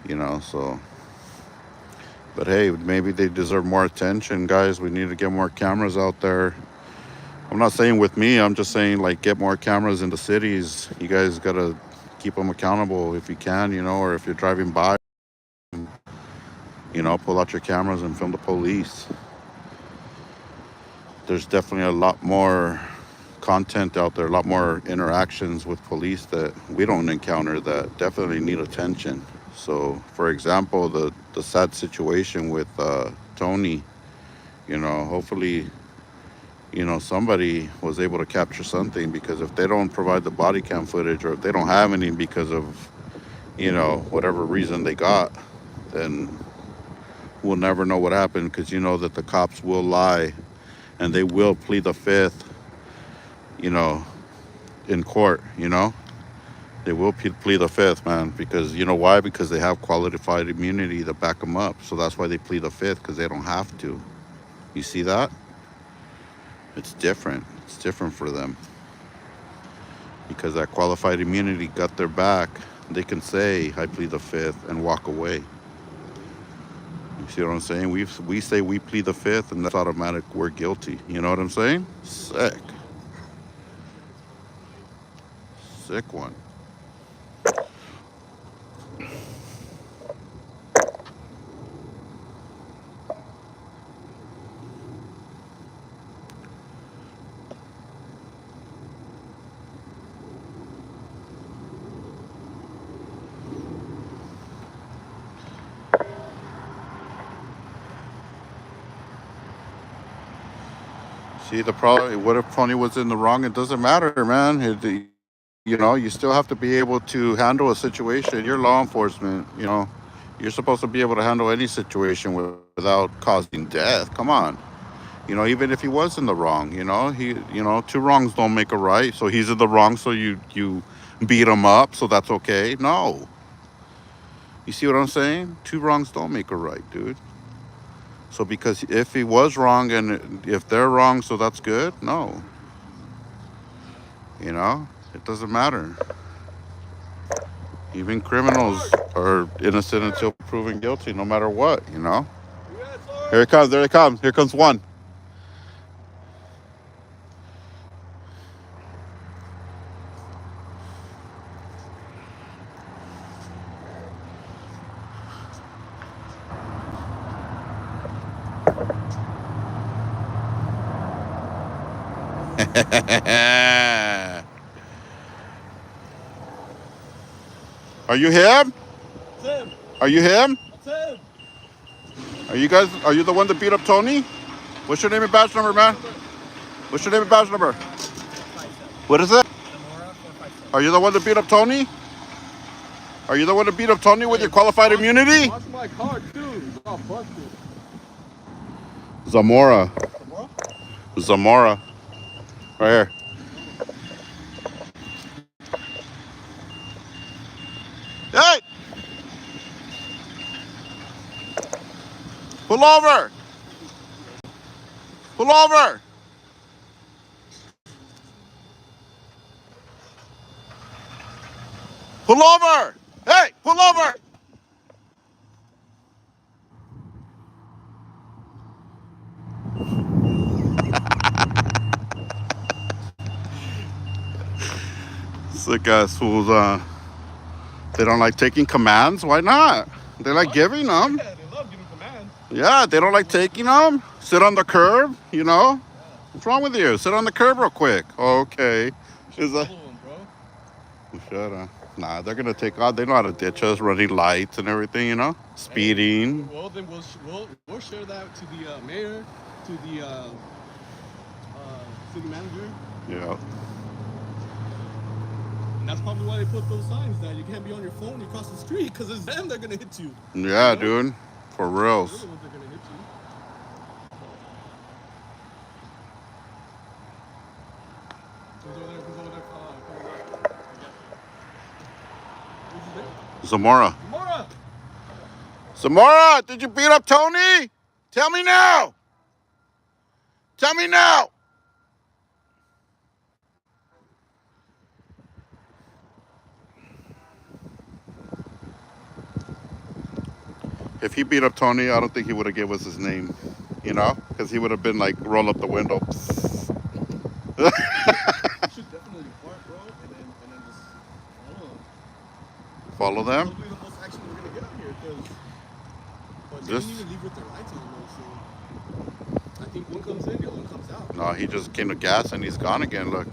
Speaker 2: you know. So, but hey, maybe they deserve more attention, guys. We need to get more cameras out there. I'm not saying with me, I'm just saying like get more cameras in the cities. You guys gotta keep them accountable if you can, you know, or if you're driving by, you know, pull out your cameras and film the police. There's definitely a lot more content out there, a lot more interactions with police that we don't encounter that definitely need attention. So, for example, the sad situation with Tony, you know, hopefully, you know, somebody was able to capture something, because if they don't provide the body cam footage, or if they don't have any because of, you know, whatever reason they got, then we'll never know what happened, because you know that the cops will lie and they will plead the fifth, you know, in court, you know. They will plead the fifth, man, because you know why? Because they have qualified immunity to back them up. So that's why they plead the fifth, because they don't have to. You see that? It's different. It's different for them. Because that qualified immunity got their back. They can say, I plead the fifth, and walk away. You see what I'm saying? We say we plead the fifth, and that's automatic, we're guilty. You know what I'm saying? Sick. Sick one. See, the problem, what if Tony was in the wrong? It doesn't matter, man. You know, you still have to be able to handle a situation. You're law enforcement, you know. You're supposed to be able to handle any situation without causing death. Come on. You know, even if he was in the wrong, you know, two wrongs don't make a right. So he's in the wrong, so you beat him up, so that's okay. No. You see what I'm saying? Two wrongs don't make a right, dude. So because if he was wrong and if they're wrong, so that's good? No. You know, it doesn't matter. Even criminals are innocent until proven guilty, no matter what, you know? Here it comes, there it comes. Here comes one. Are you him?
Speaker 3: That's him.
Speaker 2: Are you him?
Speaker 3: That's him.
Speaker 2: Are you guys? Are you the one that beat up Tony? What's your name and badge number, man? What's your name and badge number? What is it? Are you the one that beat up Tony? Are you the one that beat up Tony with your qualified immunity?
Speaker 3: Watch my car too. It's all busted.
Speaker 2: Zamora.
Speaker 3: Tomorrow?
Speaker 2: Zamora. Right here. Hey! Pull over! Pull over! Pull over! Hey! Pull over! Sick ass fools, they don't like taking commands? Why not? They like giving them.
Speaker 3: Yeah, they love giving commands.
Speaker 2: Yeah, they don't like taking them. Sit on the curb, you know? What's wrong with you? Sit on the curb real quick. Okay. Is that...
Speaker 3: Follow 'em, bro.
Speaker 2: Shut up. Nah, they're gonna take off. They know how to ditch us, running lights and everything, you know? Speeding.
Speaker 3: Well, then we'll share that to the mayor, to the city manager.
Speaker 2: Yeah.
Speaker 3: And that's probably why they put those signs that you can't be on your phone when you cross the street, because it's them that are gonna hit you.
Speaker 2: Yeah, dude. For
Speaker 3: They're
Speaker 2: reals.
Speaker 3: the ones that are gonna hit you. Who's over there? Who's over there? Who's his name?
Speaker 2: Zamora.
Speaker 3: Mora!
Speaker 2: Zamora, did you beat up Tony? Tell me now. Tell me now. If he beat up Tony, I don't think he would have given us his name, you know? Because he would have been like, roll up the window.
Speaker 3: You should definitely park, bro, and then just follow them.
Speaker 2: Follow them?
Speaker 3: Probably the most action we're gonna get out here, because they
Speaker 2: This-
Speaker 3: didn't even leave with their lights on, though, so I think one comes in, the other one comes out.
Speaker 2: No, he just came to gas and he's gone again, look.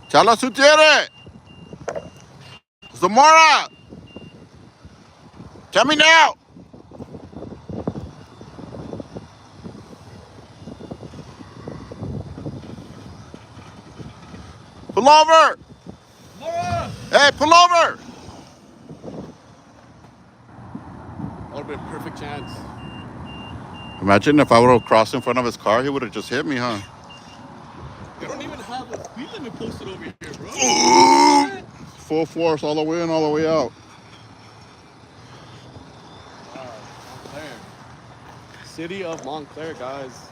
Speaker 2: Chala Sutiere! Zamora! Tell me now! Pull over!
Speaker 3: Mora!
Speaker 2: Hey, pull over!
Speaker 3: That would have been a perfect chance.
Speaker 2: Imagine if I would have crossed in front of his car, he would have just hit me, huh?
Speaker 3: They don't even have a speed limit posted over here, bro.
Speaker 2: Full force all the way in, all the way out.
Speaker 3: Montclair. City of Montclair, guys.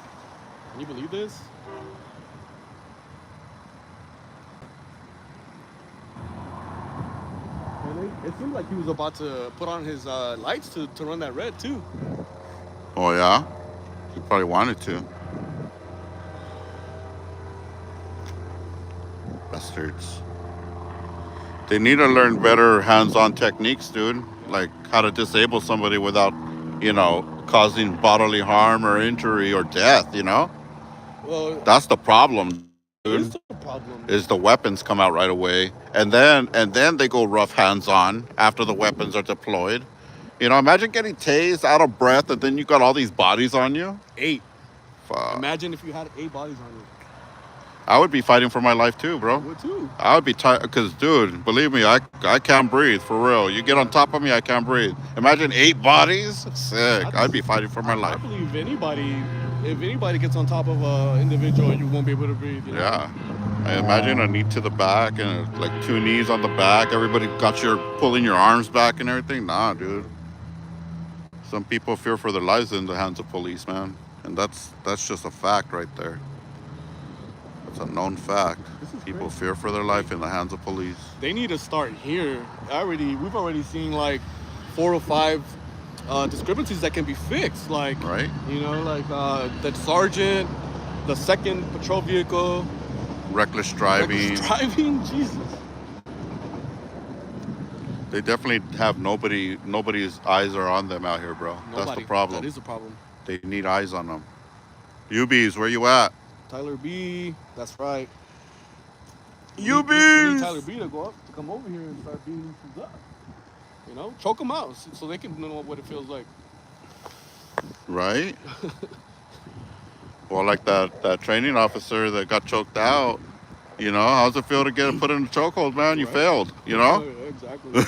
Speaker 3: Can you believe this? And it seemed like he was about to put on his lights to run that red, too.
Speaker 2: Oh, yeah? He probably wanted to. Bastards. They need to learn better hands-on techniques, dude. Like how to disable somebody without, you know, causing bodily harm or injury or death, you know?
Speaker 3: Well,
Speaker 2: That's the problem,
Speaker 3: here's
Speaker 2: dude.
Speaker 3: the problem.
Speaker 2: Is the weapons come out right away. And then they go rough hands-on after the weapons are deployed. You know, imagine getting tased, out of breath, and then you got all these bodies on you.
Speaker 3: 8.
Speaker 2: Fuck.
Speaker 3: Imagine if you had 8 bodies on you.
Speaker 2: I would be fighting for my life too, bro.
Speaker 3: Would too.
Speaker 2: I would be tired, because, dude, believe me, I can't breathe, for real. You get on top of me, I can't breathe. Imagine 8 bodies? Sick. I'd be fighting for my
Speaker 3: I
Speaker 2: life.
Speaker 3: believe if anybody gets on top of an individual, you won't be able to breathe. You know?
Speaker 2: Yeah. I imagine a knee to the back and like 2 knees on the back. Everybody got pulling your arms back and everything. Nah, dude. Some people fear for their lives in the hands of police, man. And that's just a fact right there. It's a known fact. People fear for their life in the hands of police.
Speaker 3: They need to start here. We've already seen like 4 or 5 discrepancies that can be fixed. Like,
Speaker 2: Right?
Speaker 3: you know, like the sergeant, the 2nd patrol vehicle,
Speaker 2: Reckless driving.
Speaker 3: driving. Jesus.
Speaker 2: They definitely have nobody's eyes are on them out here, bro. That's the
Speaker 3: Nobody.
Speaker 2: problem.
Speaker 3: That is the problem.
Speaker 2: They need eyes on them. UBs, where you at?
Speaker 3: Tyler B. That's right. We need Tyler
Speaker 2: UBs!
Speaker 3: B to go up, to come over here and start beating these dudes up. You know, choke them out so they can know what it feels like.
Speaker 2: Right? Well, like that training officer that got choked out. You know, how's it feel to get put in a chokehold, man? You
Speaker 3: Right.
Speaker 2: failed, you know?
Speaker 3: Yeah, exactly.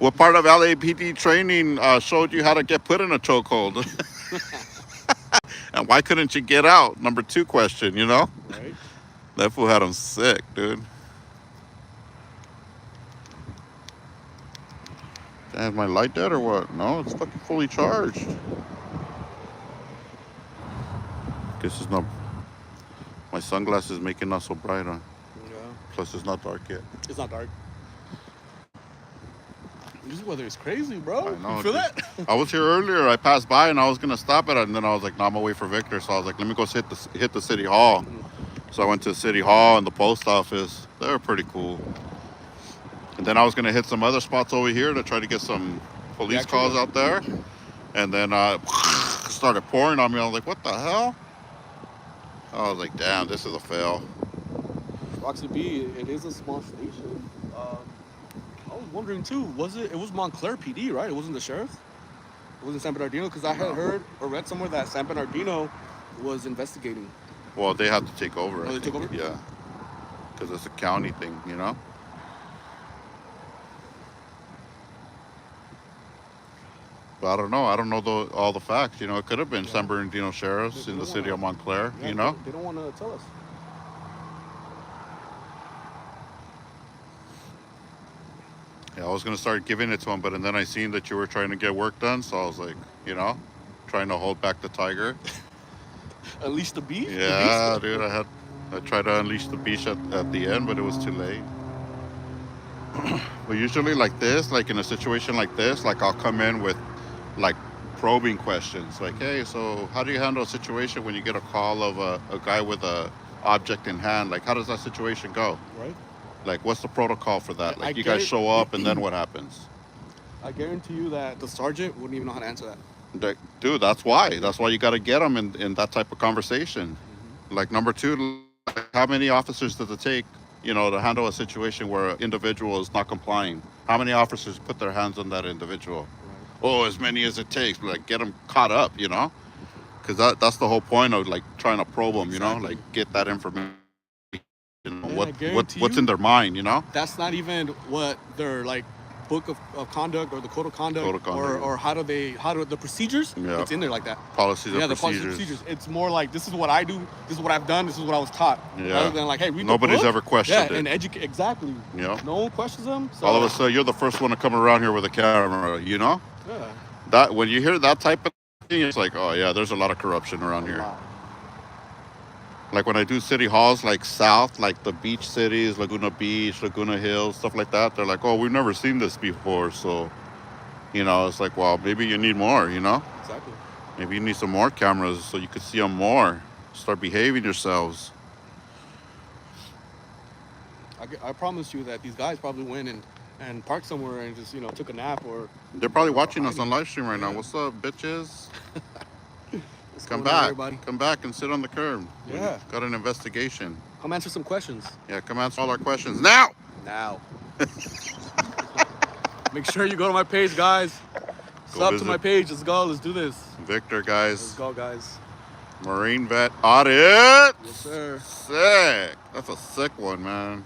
Speaker 2: What part of LAPD training showed you how to get put in a chokehold? And why couldn't you get out? Number 2 question, you know?
Speaker 3: Right.
Speaker 2: That fool had him sick, dude. Damn, is my light dead or what? No, it's fucking fully charged. Guess it's not. My sunglasses make it not so bright, huh?
Speaker 3: Yeah.
Speaker 2: Plus, it's not dark yet.
Speaker 3: It's not dark. This weather is crazy, bro.
Speaker 2: I know.
Speaker 3: You feel
Speaker 2: dude.
Speaker 3: that?
Speaker 2: I was here earlier. I passed by and I was gonna stop at it, and then I was like, "No, I'm gonna wait for Victor." So I was like, "Let me go hit the city hall." So I went to City Hall and the post office. They were pretty cool. And then I was gonna hit some other spots over here to try to get some police calls out there. And then started pouring on me. I was like, "What the hell?" I was like, "Damn, this is a fail."
Speaker 3: Roxy B, it is a small station. I was wondering too, it was Montclair PD, right? It wasn't the sheriff? It wasn't San Bernardino? Because I had heard or read somewhere that San Bernardino was investigating.
Speaker 2: Well, they have to take over.
Speaker 3: Oh, they took over?
Speaker 2: Yeah, because it's a county thing, you know. But I don't know. I don't know all the facts. You know, it could have been San Bernardino sheriffs in the city of Montclair.
Speaker 3: Yeah,
Speaker 2: You know.
Speaker 3: They don't want to tell us.
Speaker 2: Yeah, I was gonna start giving it to him, but and then I seen that you were trying to get work done, so I was like, you know, trying to hold back the tiger.
Speaker 3: Unleash the beast?
Speaker 2: Yeah, dude, I tried to unleash the beast at the end, but it was too late. But usually like this, like in a situation like this, like I'll come in with like probing questions, like, hey, so how do you handle a situation when you get a call of a guy with a object in hand? Like, how does that situation go?
Speaker 3: Right.
Speaker 2: Like, what's the protocol for that?
Speaker 3: I
Speaker 2: Like, you guys
Speaker 3: get-
Speaker 2: show up and then what happens?
Speaker 3: I guarantee you that the sergeant wouldn't even know how to answer that.
Speaker 2: Dude, that's why. That's why you got to get them in that type of conversation. Like, number 2, like, how many officers does it take, you know, to handle a situation where an individual is not complying? How many officers put their hands on that individual? Oh, as many as it takes. Like, get them caught up, you know? Because that's the whole point of, like, trying to probe them, you know?
Speaker 3: Exactly.
Speaker 2: Like, get that information. You know,
Speaker 3: Man, I
Speaker 2: what's
Speaker 3: guarantee
Speaker 2: in their mind, you know?
Speaker 3: That's not even what their like book of conduct or the code of conduct,
Speaker 2: Code of conduct,
Speaker 3: or how do the procedures?
Speaker 2: Yeah.
Speaker 3: It's in there like that.
Speaker 2: Policies
Speaker 3: Yeah,
Speaker 2: and
Speaker 3: the policies and
Speaker 2: procedures.
Speaker 3: procedures. It's more like this is what I do, this is what I've done, this is what I was taught.
Speaker 2: Yeah.
Speaker 3: Rather than like, hey, read
Speaker 2: Nobody's
Speaker 3: the book.
Speaker 2: ever questioned
Speaker 3: yeah,
Speaker 2: it.
Speaker 3: and educate exactly.
Speaker 2: You know?
Speaker 3: No one questions them. So,
Speaker 2: All of a sudden, you're the first one to come around here with a camera, you know?
Speaker 3: yeah.
Speaker 2: That when you hear that type of thing, it's like, oh yeah, there's a lot of corruption around here.
Speaker 3: Wow.
Speaker 2: Like when I do city halls, like south, like the beach cities, Laguna Beach, Laguna Hills, stuff like that, they're like, oh, we've never seen this before. So, you know, it's like, well, maybe you need more, you know?
Speaker 3: Exactly.
Speaker 2: Maybe you need some more cameras so you can see them more. Start behaving yourselves.
Speaker 3: I promise you that these guys probably went and parked somewhere and just took a nap or.
Speaker 2: They're probably watching us on live stream right now. What's up, bitches?
Speaker 3: What's
Speaker 2: Come
Speaker 3: going on,
Speaker 2: back.
Speaker 3: everybody?
Speaker 2: Come back and sit on the curb. We
Speaker 3: Yeah.
Speaker 2: got an investigation.
Speaker 3: Come answer some questions
Speaker 2: Yeah, come answer all our questions now.
Speaker 3: now. Make sure you go to my page, guys.
Speaker 2: Go
Speaker 3: Sub to
Speaker 2: visit.
Speaker 3: my page. Let's go. Let's do this.
Speaker 2: Victor,
Speaker 3: Let's
Speaker 2: guys.
Speaker 3: go, guys.
Speaker 2: Marine vet audit.
Speaker 3: Yes, sir.
Speaker 2: Sick. That's a sick one, man.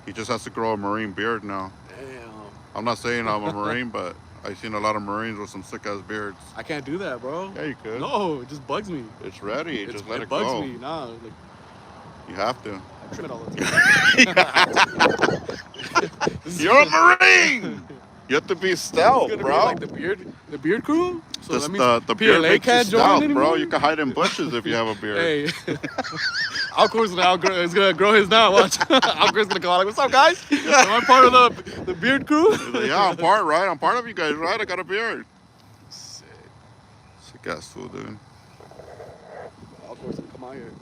Speaker 2: He just has to grow a Marine beard now.
Speaker 3: Damn.
Speaker 2: I'm not saying I'm a Marine, but I've seen a lot of Marines with some sick ass beards.
Speaker 3: I can't do that, bro.
Speaker 2: Yeah, you could.
Speaker 3: No, it just bugs me.
Speaker 2: It's ready. Just let it
Speaker 3: bugs
Speaker 2: go.
Speaker 3: me. Nah, like
Speaker 2: You have to.
Speaker 3: I trim it all the time.
Speaker 2: You're a Marine. You have to be
Speaker 3: It's
Speaker 2: stealth,
Speaker 3: gonna
Speaker 2: bro.
Speaker 3: be like the beard crew. So that means
Speaker 2: The beard
Speaker 3: PLA
Speaker 2: makes you
Speaker 3: can't join
Speaker 2: stealth,
Speaker 3: anymore?
Speaker 2: bro. You can hide in bushes if you have a beard.
Speaker 3: Hey, Alcor's gonna grow his now. Watch, Alcor's gonna call like, "What's up, guys? Am I part of the beard crew?"
Speaker 2: He's like, yeah, I'm part, right? I'm part of you guys, right? I got a beard.
Speaker 3: Sick.
Speaker 2: Sick ass fool, dude.
Speaker 3: Alcor's gonna come out here.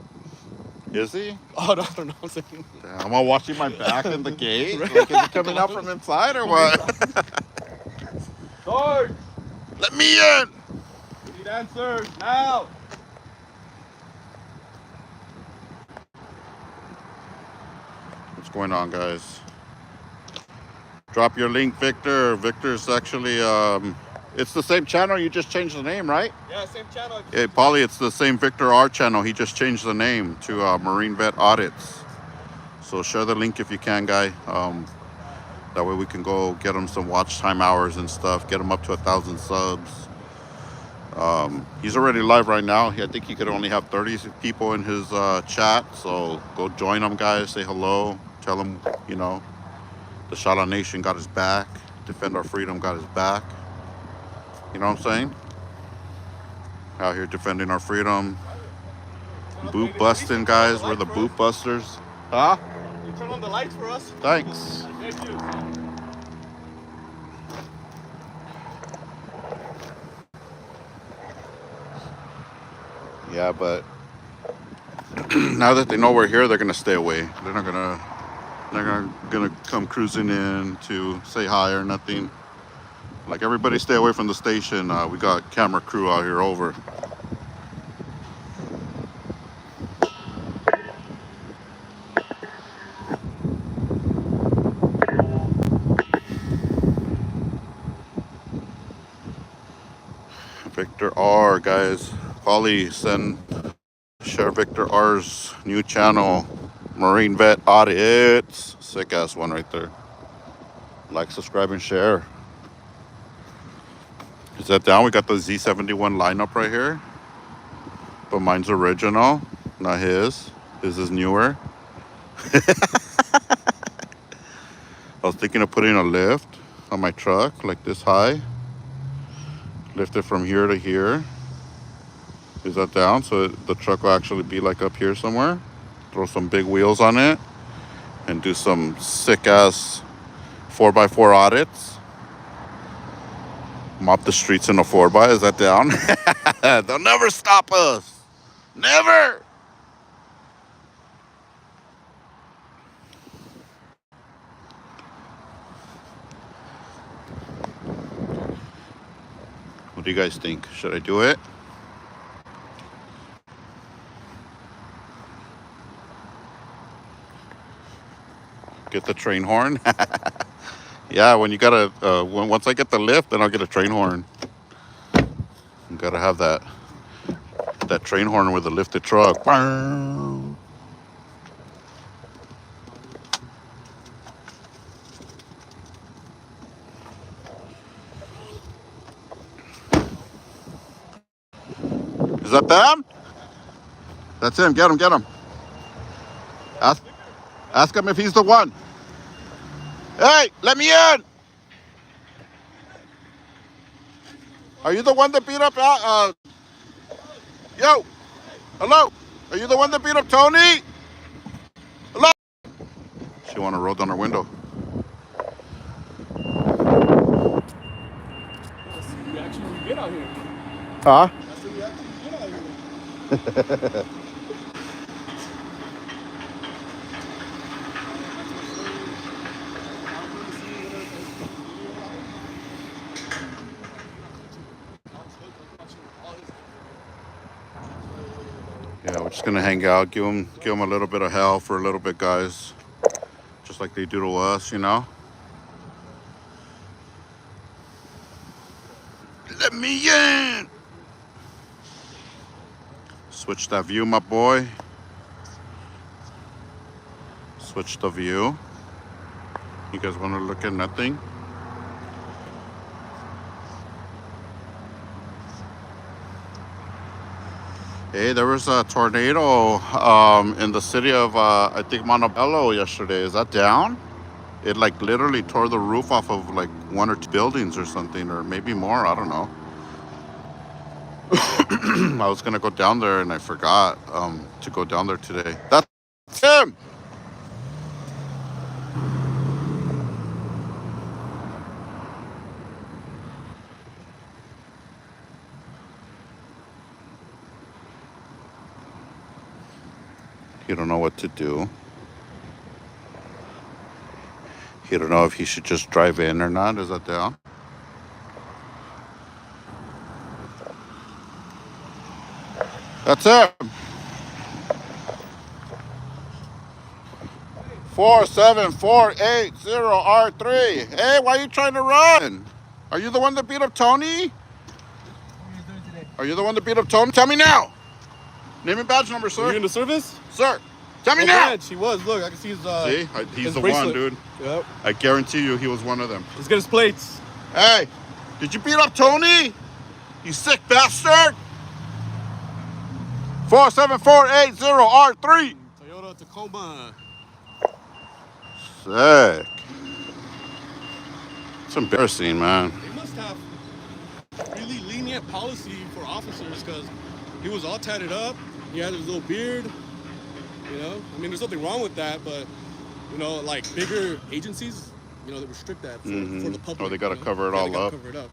Speaker 2: Is he?
Speaker 3: Oh, no, I don't know. I'm saying.
Speaker 2: Damn, I'm watching my back in the gate.
Speaker 3: Right.
Speaker 2: Like, is he coming out from inside or what?
Speaker 3: Sarge,
Speaker 2: Let me in.
Speaker 3: we need answers now.
Speaker 2: What's going on, guys? Drop your link, Victor. Victor's actually, it's the same channel. You just changed the name, right?
Speaker 3: Yeah, same channel.
Speaker 2: Hey, Polly, it's the same Victor R channel. He just changed the name to Marine Vet Audits. So share the link if you can, guy. That way we can go get him some watch time hours and stuff. Get him up to 1,000 subs. He's already live right now. I think he could only have 30 people in his chat. So go join him, guys. Say hello. Tell him, you know, the Shala Nation got his back. Defend Our Freedom got his back. You know what I'm saying? Out here defending our freedom. Boot busting, guys. We're the boot busters. Huh?
Speaker 3: You turn on the lights for us.
Speaker 2: Thanks.
Speaker 3: Thank you.
Speaker 2: Yeah, but now that they know we're here, they're gonna stay away. They're not gonna come cruising in to say hi or nothing. Like, everybody stay away from the station. We got camera crew out here over. Victor R, guys. Polly, share Victor R's new channel, Marine Vet Audits. Sick ass one right there. Like, subscribe, and share. Is that down? We got the Z71 lineup right here. But mine's original, not his. His is newer. I was thinking of putting a lift on my truck, like this high. Lift it from here to here. Is that down? So the truck will actually be like up here somewhere. Throw some big wheels on it and do some sick ass 4x4 audits. Mop the streets in a 4x. Is that down? They'll never stop us. Never. What do you guys think? Should I do it? Get the train horn? Yeah, when you gotta, once I get the lift, then I'll get a train horn. You gotta have that train horn with the lifted truck. Is that them? That's him. Get him, get him. Ask him if he's the one. Hey, let me in. Are you the one that beat up, yo, hello? Are you the one that beat up Tony? Hello? She want to roll down her window.
Speaker 3: That's the reaction we get out here.
Speaker 2: Huh?
Speaker 3: That's the reaction we get out here.
Speaker 2: Yeah, we're just gonna hang out, give them a little bit of hell for a little bit, guys. Just like they do to us, you know. Let me in. Switch that view, my boy. Switch the view. You guys want to look at nothing? Hey, there was a tornado in the city of, I think, Montebello yesterday. Is that down? It like literally tore the roof off of like 1 or 2 buildings or something, or maybe more. I don't know. I was gonna go down there and I forgot to go down there today. That's him. He don't know what to do. He don't know if he should just drive in or not. Is that down? That's it. 47480R3. Hey, why are you trying to run? Are you the one that beat up Tony? Are you the one that beat up Tony? Tell me now. Name and badge number,
Speaker 3: Were
Speaker 2: sir.
Speaker 3: you in the service?
Speaker 2: Sir, tell me
Speaker 3: Oh,
Speaker 2: now.
Speaker 3: Blanche, he was. Look, I can see his.
Speaker 2: See, he's
Speaker 3: his
Speaker 2: the
Speaker 3: bracelet.
Speaker 2: one, dude.
Speaker 3: Yep.
Speaker 2: I guarantee you he was one of them.
Speaker 3: Let's get his plates.
Speaker 2: Hey, did you beat up Tony? You sick bastard. 47480R3.
Speaker 3: Toyota Tacoma.
Speaker 2: Sick. It's embarrassing, man.
Speaker 3: They must have really lenient policy for officers because he was all tatted up. He had his little beard. You know, I mean, there's nothing wrong with that, but you know, like bigger agencies, you know, they restrict that for the public.
Speaker 2: Oh, they got to cover it
Speaker 3: Yeah,
Speaker 2: all
Speaker 3: they gotta
Speaker 2: up.
Speaker 3: Cover it up.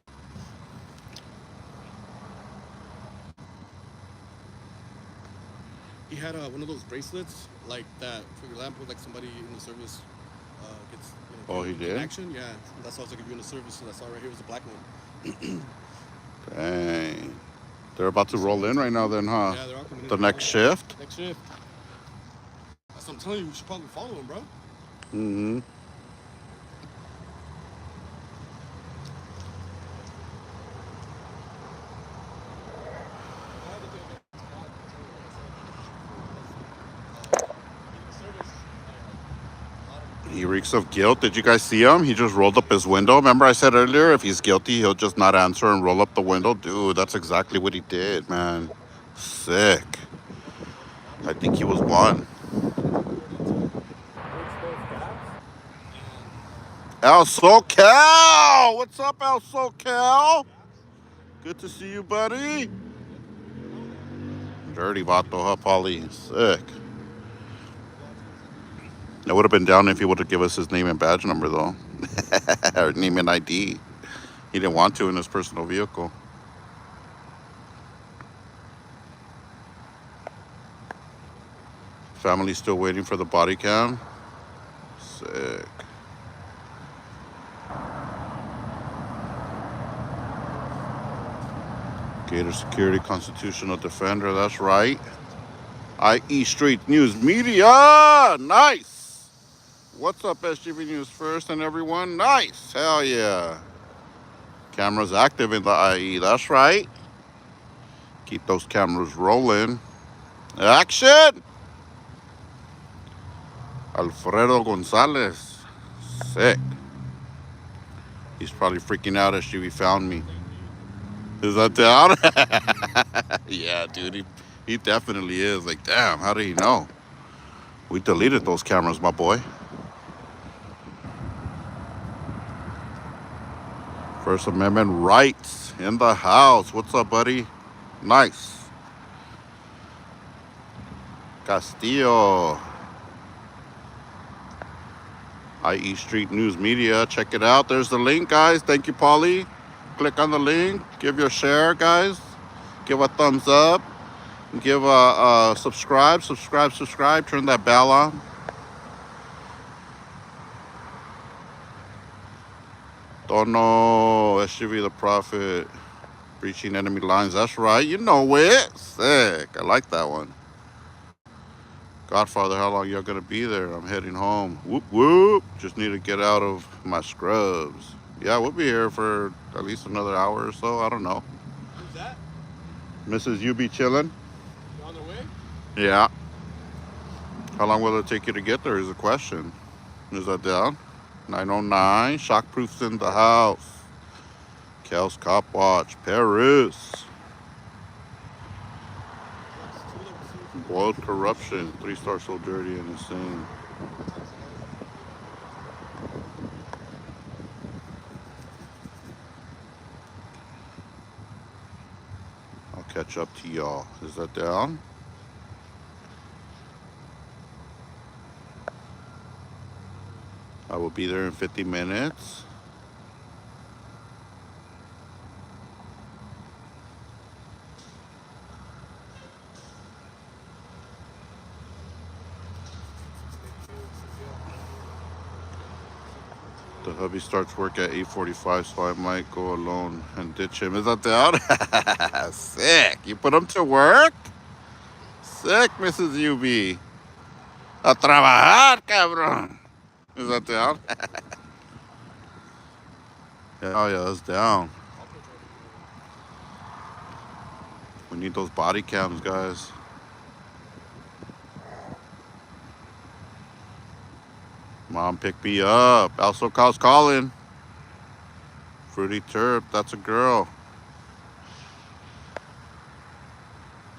Speaker 3: He had one of those bracelets like that, for example, like somebody in the service gets. You know,
Speaker 2: Oh, he did?
Speaker 3: Action, yeah. That's why I was like, if you're in the service, so that's all right here was a black one.
Speaker 2: Dang. They're about to roll in right now then, huh?
Speaker 3: Yeah, they're all coming in.
Speaker 2: The next shift?
Speaker 3: Next shift. That's what I'm telling you. We should probably follow him, bro.
Speaker 2: Mm-hmm. He reeks of guilt. Did you guys see him? He just rolled up his window. Remember I said earlier, if he's guilty, he'll just not answer and roll up the window? Dude, that's exactly what he did, man. Sick. I think he was one. El SoCal! What's up, El SoCal? Good to see you, buddy. Dirty vato, huh, Polly? Sick. It would have been down if he would have given us his name and badge number, though. Or name and ID. He didn't want to in his personal vehicle. Family still waiting for the body cam. Sick. Gator Security Constitutional Defender, that's right. IE Street News Media, nice. What's up, SGV News First and everyone? Nice, hell yeah. Cameras active in the IE, that's right. Keep those cameras rolling. Action! Alfredo Gonzalez, sick. He's probably freaking out SGV found me. Is that down? Yeah, dude, he definitely is. Like, damn, how did he know? We deleted those cameras, my boy. First Amendment rights in the house. What's up, buddy? Nice. Castillo. IE Street News Media. Check it out. There's the link, guys. Thank you, Paulie. Click on the link. Give your share, guys. Give a thumbs up. Give a subscribe. Turn that bell on. Dono, SUV the Prophet, breaching enemy lines. That's right, you know it. Sick, I like that one. Godfather, how long y'all gonna be there? I'm heading home. Whoop whoop. Just need to get out of my scrubs. Yeah, we'll be here for at least another hour or so. I don't know.
Speaker 3: Who's that?
Speaker 2: Mrs. You be chilling?
Speaker 3: You on the way?
Speaker 2: Yeah. How long will it take you to get there is the question. Is that down? 909, shockproofs in the house. Cal's Cop Watch, Paris. Boiled corruption, 3-star so dirty and insane. I'll catch up to y'all. Is that down? I will be there in 50 minutes. The hubby starts work at 8:45, so I might go alone and ditch him. Is that down? Sick. You put him to work? Sick, Mrs. UB. A trabajar, cabrón. Is that down? Yeah, oh, yeah, that's down. We need those body cams, guys. Mom, pick me up. Also, calls calling. Fruity Turp, that's a girl.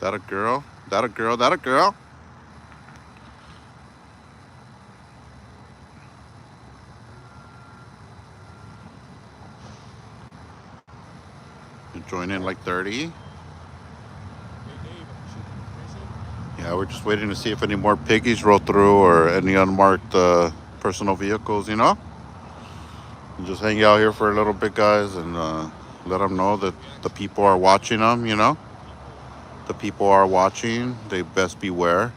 Speaker 2: That a girl? That a girl? That a girl? You join in like 30? Yeah, we're just waiting to see if any more piggies roll through or any unmarked personal vehicles, you know? And just hang out here for a little bit, guys, and let them know that the people are watching them, you know? The people are watching. They best beware.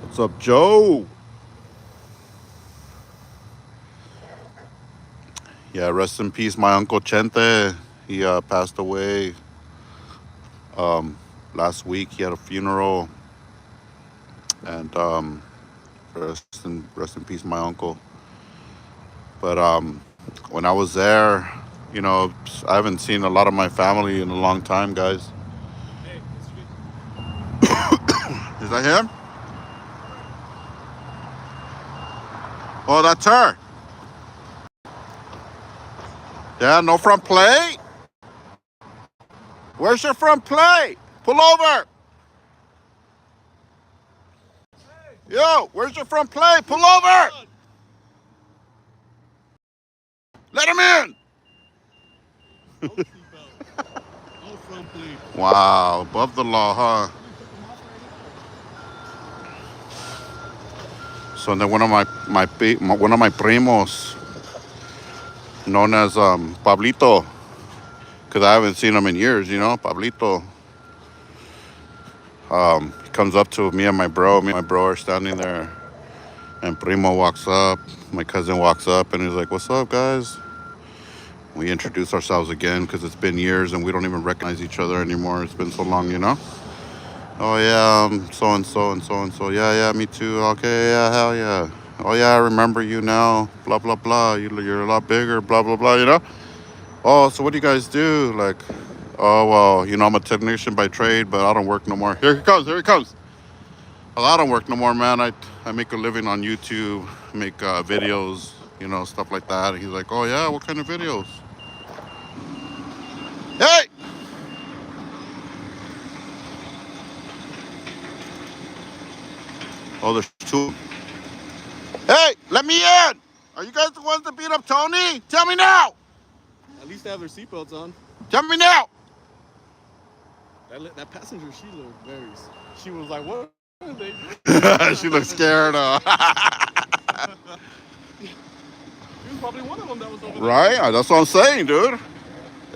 Speaker 2: What's up, Joe? Yeah, rest in peace, my uncle Chente. He passed away last week. He had a funeral, and rest in peace, my uncle. But when I was there, you know, I haven't seen a lot of my family in a long time, guys. Is that him? Oh, that's her. Yeah, no front plate. Where's your front plate? Pull over. Yo, where's your front plate? Pull over. Let him in. Wow, above the law, huh? So then one of my primos, known as Pablito, because I haven't seen him in years, you know, Pablito. He comes up to me and my bro. Me and my bro are standing there, and Primo walks up. My cousin walks up, and he's like, "What's up, guys?" We introduce ourselves again because it's been years and we don't even recognize each other anymore. It's been so long, you know. Oh yeah, so and so and so and so. Yeah, yeah, me too. Okay, yeah, hell yeah. Oh yeah, I remember you now. Blah blah blah. You're a lot bigger. Blah blah blah. You know. Oh, so what do you guys do? Like, oh well, you know, I'm a technician by trade, but I don't work no more. Here he comes. Here he comes. Well, I don't work no more, man. I make a living on YouTube, make videos, you know, stuff like that. And he's like, oh yeah, what kind of videos? Hey! Oh, there's two. Hey, let me in! Are you guys the ones that beat up Tony? Tell me now!
Speaker 3: At least they have their seatbelts on.
Speaker 2: Tell me now!
Speaker 3: That passenger, she looked very. She was like, "What are they doing?"
Speaker 2: She looks scared.
Speaker 3: She was probably one of them that was over there.
Speaker 2: Right? That's what I'm saying, dude.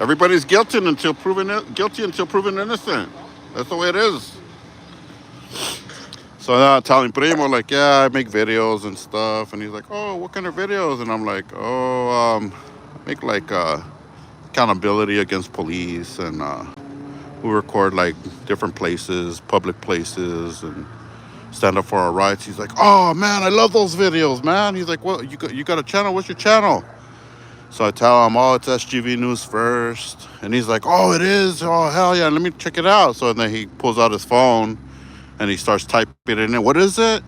Speaker 2: Everybody's guilty until proven innocent. That's the way it is. So now telling Primo, like, yeah, I make videos and stuff. And he's like, oh, what kind of videos? And I'm like, oh, I make like accountability against police. And we record like different places, public places, and stand up for our rights. He's like, oh, man, I love those videos, man. He's like, well, you got a channel? What's your channel? So I tell him, oh, it's SGV News First. And he's like, oh, it is? Oh, hell yeah, let me check it out. So then he pulls out his phone and he starts typing it in. What is it?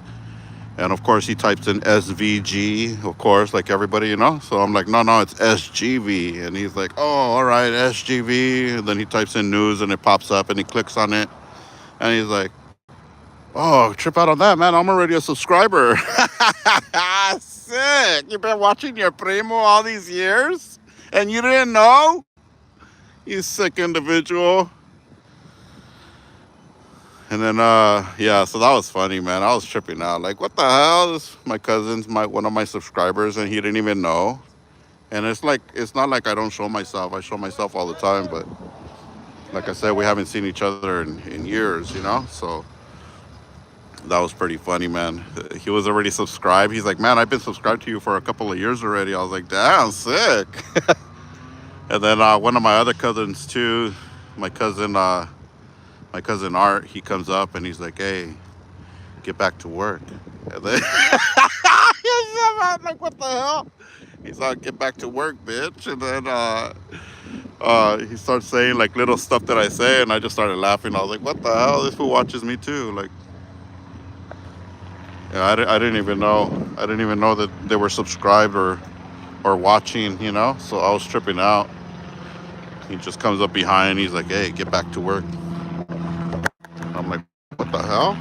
Speaker 2: And of course, he types in SVG, of course, like everybody, you know? So I'm like, no, it's SGV. And he's like, oh, all right, SGV. And then he types in news and it pops up and he clicks on it. And he's like, oh, trip out on that, man. I'm already a subscriber. Sick. You've been watching your Primo all these years? And you didn't know? You sick individual. And then, yeah, so that was funny, man. I was tripping out. Like, what the hell? This my cousin's one of my subscribers, and he didn't even know. And it's not like I don't show myself. I show myself all the time, but like I said, we haven't seen each other in years, you know? So that was pretty funny, man. He was already subscribed. He's like, man, I've been subscribed to you for a couple of years already. I was like, damn, sick. And then one of my other cousins too, my cousin Art, he comes up and he's like, hey, get back to work. And then I'm like, what the hell? He's like, get back to work, bitch. And then he starts saying like little stuff that I say, and I just started laughing. I was like, what the hell? This fool watches me too. Like, yeah, I didn't even know. I didn't even know that they were subscribed or watching, you know? So I was tripping out. He just comes up behind. He's like, hey, get back to work. I'm like, what the hell?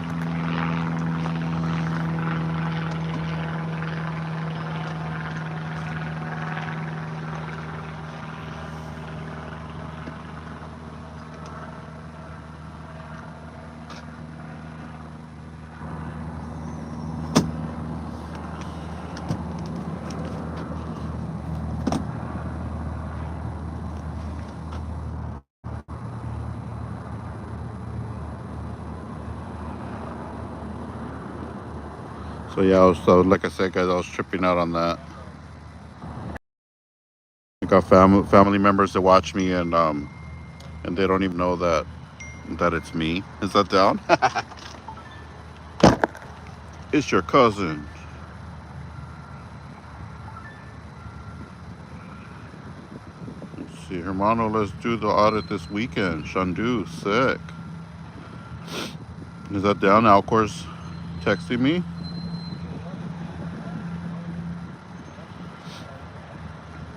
Speaker 2: So yeah, like I said, guys, I was tripping out on that. I got family members that watch me, and they don't even know that it's me. Is that down? It's your cousin. Let's see, Hermano, let's do the audit this weekend. Shandu, sick. Is that down? Alcor's texting me.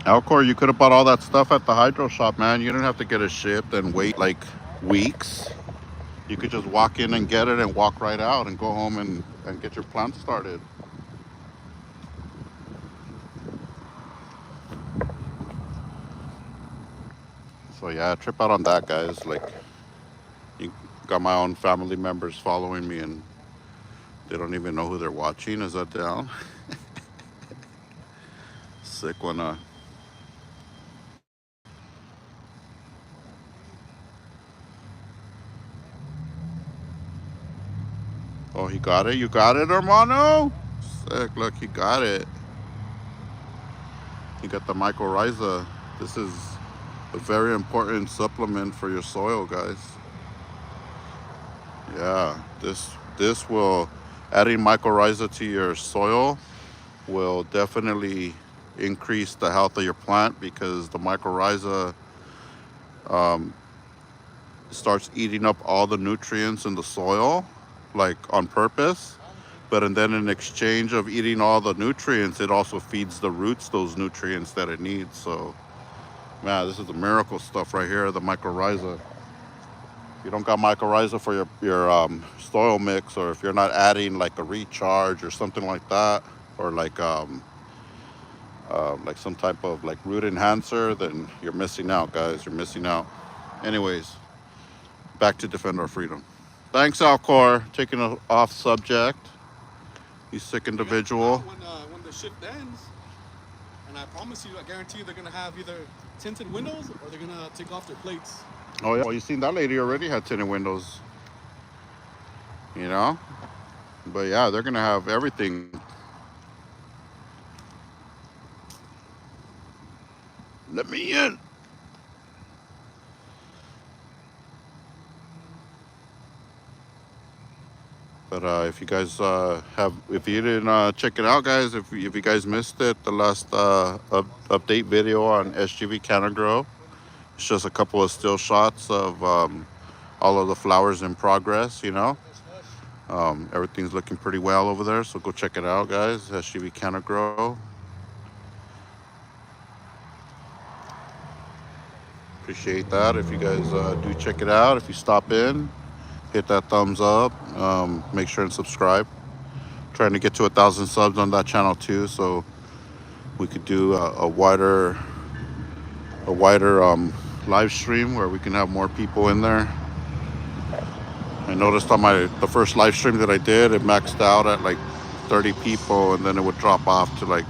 Speaker 2: Alcor, you could have bought all that stuff at the hydro shop, man. You didn't have to get it shipped and wait like weeks. You could just walk in and get it and walk right out and go home and get your plant started. So yeah, trip out on that, guys. Like, you got my own family members following me and they don't even know who they're watching. Is that down? Sick one. Oh, he got it? You got it, hermano? Sick, look, he got it. You got the mycorrhiza. This is a very important supplement for your soil, guys. Yeah, this will, adding mycorrhiza to your soil will definitely increase the health of your plant, because the mycorrhiza starts eating up all the nutrients in the soil, like on purpose. But and then in exchange of eating all the nutrients, it also feeds the roots those nutrients that it needs. So, man, this is the miracle stuff right here, the mycorrhiza. If you don't got mycorrhiza for your soil mix, or if you're not adding like a recharge or something like that, or like some type of like root enhancer, then you're missing out, guys. You're missing out. Anyways, back to defend our freedom. Thanks, Alcor. Taking it off subject. You sick individual.
Speaker 3: When the shift ends, and I promise you, I guarantee you, they're gonna have either tinted windows or they're gonna take off their plates.
Speaker 2: Oh yeah. Well, you seen that lady already had tinted windows. You know. But yeah, they're gonna have everything. Let me in. But if you guys if you didn't check it out, guys, if you guys missed it, the last update video on SGV Canna Grow, it's just a couple of still shots of all of the flowers in progress. You know, everything's looking pretty well over there, so go check it out, guys. SGV Canna Grow. Appreciate that if you guys do check it out. If you stop in, hit that thumbs up. Make sure and subscribe. Trying to get to 1,000 subs on that channel too, so we could do a wider live stream where we can have more people in there. I noticed on the first live stream that I did, it maxed out at like 30 people, and then it would drop off to like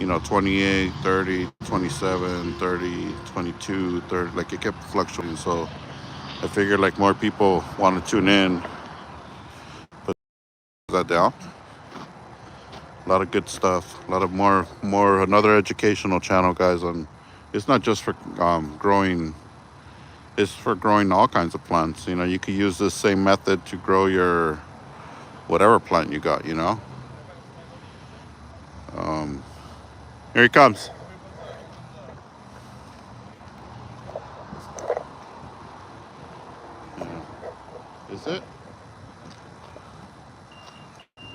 Speaker 2: 28, 30, 27, 30, 22, 30. Like it kept fluctuating. So I figured like more people want to tune in. But that down. A lot of good stuff. A lot of more another educational channel, guys. On it's not just for growing. It's for growing all kinds of plants. You could use this same method to grow your whatever plant you got. Um, Here he comes. Is it?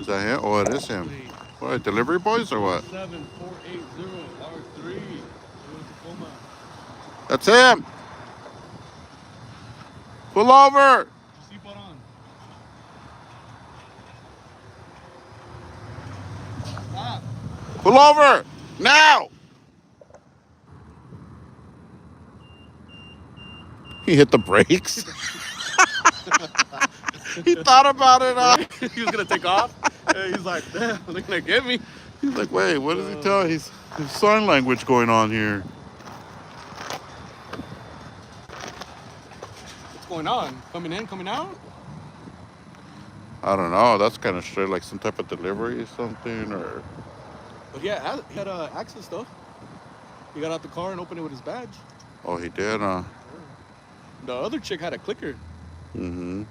Speaker 2: Is that him? Oh, it is him. What, delivery boys or what?
Speaker 3: 7480 R3.
Speaker 2: That's him. Pull over.
Speaker 3: Stop.
Speaker 2: Pull over. Now. He hit the brakes. He thought about it.
Speaker 3: He was gonna take off. And he's like, damn, they're gonna get me.
Speaker 2: He's like, wait, what does he tell? He's sign language going on here.
Speaker 3: What's going on? Coming in, coming out?
Speaker 2: I don't know. That's kind of straight, like some type of delivery or something, or.
Speaker 3: But yeah, he had access stuff. He got out the car and opened it with his badge.
Speaker 2: Oh, he did,
Speaker 3: The other chick had a clicker.
Speaker 2: Mm-hmm.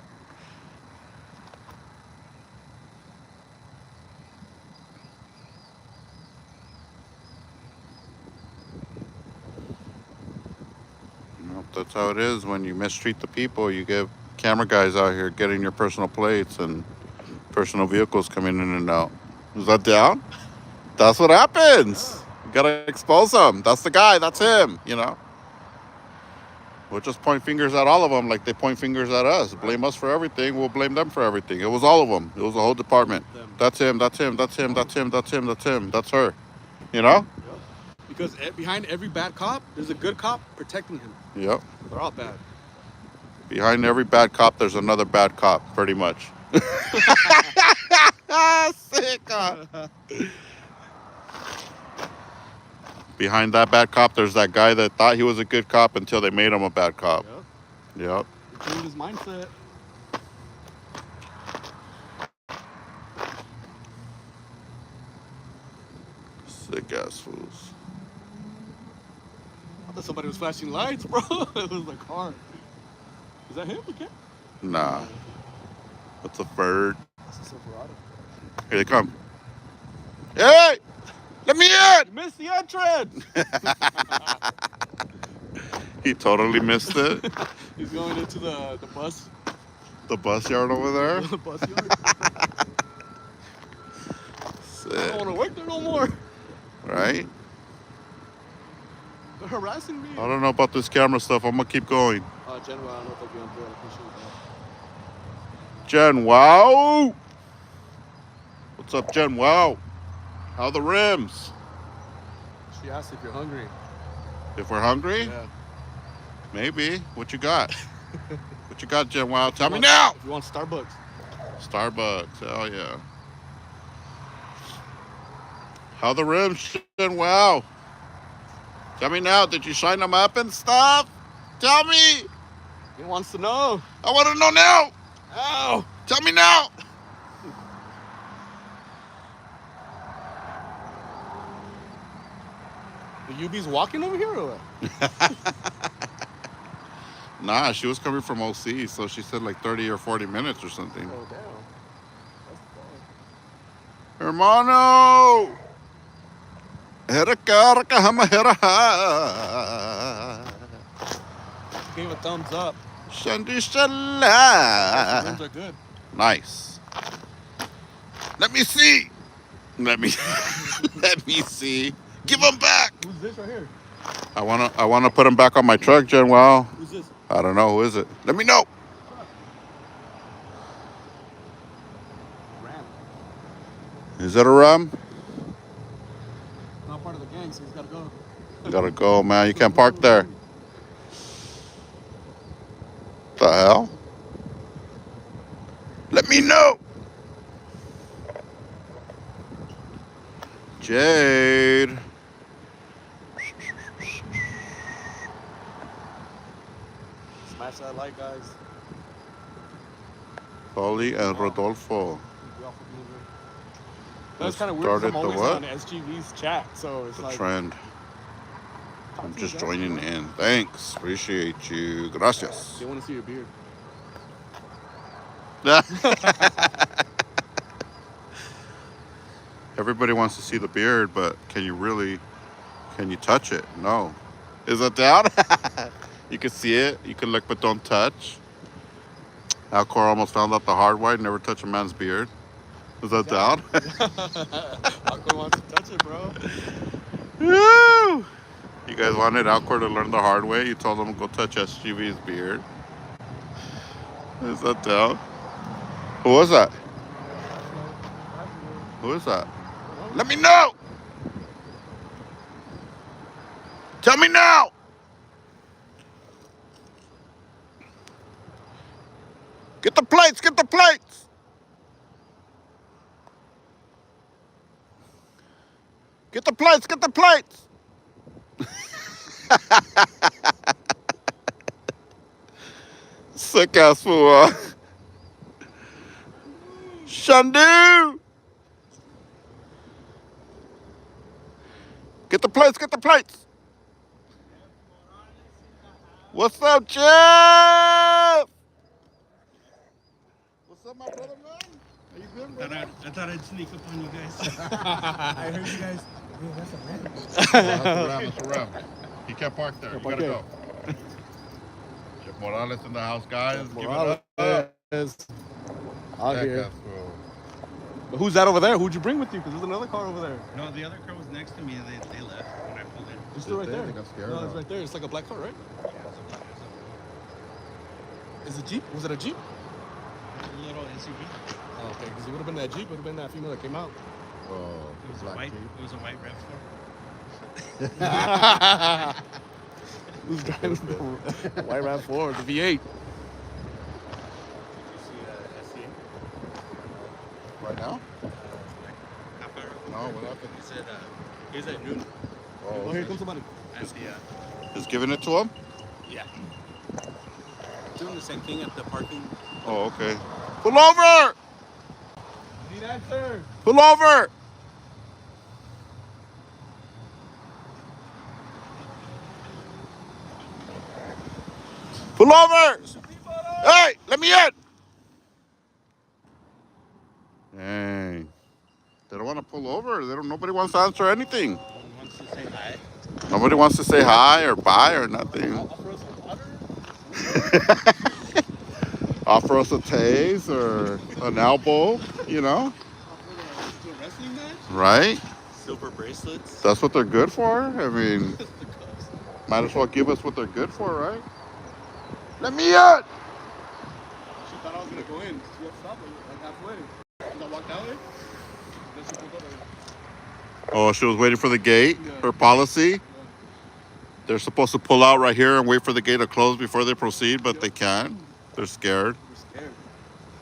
Speaker 2: That's how it is when you mistreat the people. You get camera guys out here getting your personal plates and personal vehicles coming in and out. Is that down? That's what happens. You gotta expose them. That's the guy. That's him. We'll just point fingers at all of them like they point fingers at us. Blame us for everything. We'll blame them for everything. It was all of them. It was the whole department. That's him. That's him. That's him. That's him. That's him. That's him. That's her.
Speaker 3: Because behind every bad cop, there's a good cop protecting him.
Speaker 2: Yep.
Speaker 3: They're all bad.
Speaker 2: Behind every bad cop, there's another bad cop, pretty much. Sick. Behind that bad cop, there's that guy that thought he was a good cop until they made him a bad cop. Yep.
Speaker 3: He changed his mindset.
Speaker 2: Sick ass fools.
Speaker 3: I thought somebody was flashing lights, bro. It was the car. Is that him again?
Speaker 2: Nah. That's a bird.
Speaker 3: That's a Silverado.
Speaker 2: Here they come. Hey! Let me in!
Speaker 3: You missed the entrance!
Speaker 2: He totally missed it.
Speaker 3: He's going into the bus.
Speaker 2: The bus yard over there?
Speaker 3: The bus yard.
Speaker 2: Sick.
Speaker 3: I don't want to work there no more.
Speaker 2: Right?
Speaker 3: They're harassing me.
Speaker 2: I don't know about this camera stuff. I'm gonna keep going.
Speaker 3: Jen, I don't know if they'll be on board. I appreciate that.
Speaker 2: Jen, wow! What's up, Jen? Wow! How the rims?
Speaker 3: She asked if you're hungry.
Speaker 2: If we're hungry?
Speaker 3: Yeah.
Speaker 2: Maybe. What you got? What you got, Jen? Wow! Tell me now.
Speaker 3: If you want Starbucks.
Speaker 2: Starbucks. Hell yeah. How the rims, Jen? Wow! Tell me now. Did you shine them up and stuff? Tell me.
Speaker 3: He wants to know.
Speaker 2: I want to know now.
Speaker 3: Ow!
Speaker 2: Tell me now.
Speaker 3: The UB's walking over here or what?
Speaker 2: Nah, she was coming from OC, so she said like 30 or 40 minutes or something.
Speaker 3: Oh, damn.
Speaker 2: Hermano!
Speaker 3: Gave a thumbs up.
Speaker 2: Shandi
Speaker 3: The
Speaker 2: Shala.
Speaker 3: rims are good.
Speaker 2: Nice. Let me see. Let me see. Give them back.
Speaker 3: Who's this right here?
Speaker 2: I wanna put them back on my truck, Jen. Wow.
Speaker 3: Who's this?
Speaker 2: I don't know. Who is it? Let me know.
Speaker 3: Ram.
Speaker 2: Is it a rum?
Speaker 3: Not part of the gang, so he's gotta go.
Speaker 2: Gotta go, man. You can't park there. The hell? Let me know. Jade.
Speaker 3: Smash that like, guys.
Speaker 2: Paulie and Rodolfo.
Speaker 3: That's
Speaker 2: Just
Speaker 3: kind of weird. 'Cause I'm
Speaker 2: started the
Speaker 3: always
Speaker 2: what?
Speaker 3: on SGV's chat, so it's
Speaker 2: The
Speaker 3: like.
Speaker 2: trend.
Speaker 3: talk
Speaker 2: I'm
Speaker 3: to
Speaker 2: just
Speaker 3: me, guys.
Speaker 2: joining in. Thanks. Appreciate you. Gracias.
Speaker 3: They want to see your beard.
Speaker 2: Everybody wants to see the beard, but can you touch it? No. Is that down? You can see it. You can look, but don't touch. Alcor almost found out the hard way. Never touch a man's beard. Is that down?
Speaker 3: Aqua wants to touch it, bro.
Speaker 2: Woo! You guys wanted Alcor to learn the hard way. You told him to go touch SGV's beard. Is that down? Who was that? Who is that? Let me know! Tell me now! Get the plates! Get the plates! Get the plates! Get the plates! Sick ass fool. Shandu! Get the plates! Get the plates! What's up, Jeff? What's up, my brother, man? How you been, brother?
Speaker 4: I thought I'd sneak up on you guys.
Speaker 5: I heard you guys. Hey, that's a ram.
Speaker 2: That's a ram. He can't park there. You gotta go. Jeff Morales in the house, guys. Give it up.
Speaker 3: Out
Speaker 2: Check
Speaker 3: here.
Speaker 2: us, fool.
Speaker 3: But who's that over there? Who'd you bring with you? Because there's another car over there.
Speaker 4: No, the other car was next to me. They left when I pulled in.
Speaker 3: It's still right there.
Speaker 2: They got scared.
Speaker 3: No, it's right there. It's like a black car, right?
Speaker 4: Yeah, it was
Speaker 3: Is it Jeep? Was it a Jeep?
Speaker 4: a little SUV.
Speaker 3: Oh, okay, because it would have been that Jeep. It would have been that female that came out.
Speaker 2: Oh,
Speaker 4: It was a
Speaker 2: black
Speaker 4: white.
Speaker 2: Jeep.
Speaker 4: It was a white RAV4.
Speaker 3: Who's driving the white RAV4, the V8?
Speaker 4: Did you see SCA?
Speaker 2: Right now?
Speaker 4: Half hour ago.
Speaker 2: No, what happened?
Speaker 4: He said he was at noon.
Speaker 3: Oh, here comes somebody.
Speaker 4: At the
Speaker 2: Just giving it to him?
Speaker 4: yeah. Doing the same thing at the parking.
Speaker 2: Oh, okay. Pull over!
Speaker 3: Need answer.
Speaker 2: Pull over! Pull over! Hey, let me in! Dang. They don't want to pull over. Nobody wants to answer anything.
Speaker 4: No one wants to say hi.
Speaker 2: Nobody wants to say hi or bye or nothing.
Speaker 3: Offer us some water?
Speaker 2: Offer us a tase or an elbow, you know?
Speaker 3: To a wrestling match?
Speaker 2: Right?
Speaker 4: Silver bracelets.
Speaker 2: That's what they're good for. I mean, might as well give us what they're good for, right? Let me in!
Speaker 3: She thought I was going to go in. She had stopped like halfway. And I walked out there. Then she pulled up.
Speaker 2: Oh, she was waiting for the gate.
Speaker 3: Yeah.
Speaker 2: Her policy. They're supposed to pull out right here and wait for the gate to close before they proceed, but they can't. They're scared.
Speaker 3: We're scared.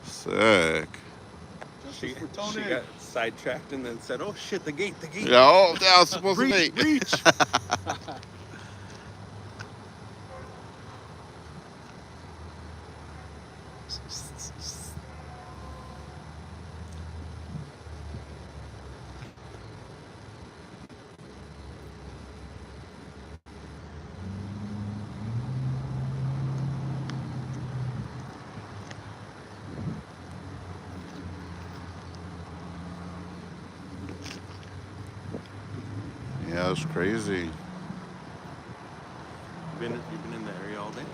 Speaker 2: Sick.
Speaker 3: Justice for
Speaker 4: She
Speaker 3: Tony.
Speaker 4: got sidetracked and then said, "Oh shit, the gate, the gate."
Speaker 2: Yeah, oh, yeah, I was supposed to
Speaker 3: Reach,
Speaker 2: be.
Speaker 3: reach.
Speaker 2: Yeah, it's crazy.
Speaker 4: You've been in the area all day.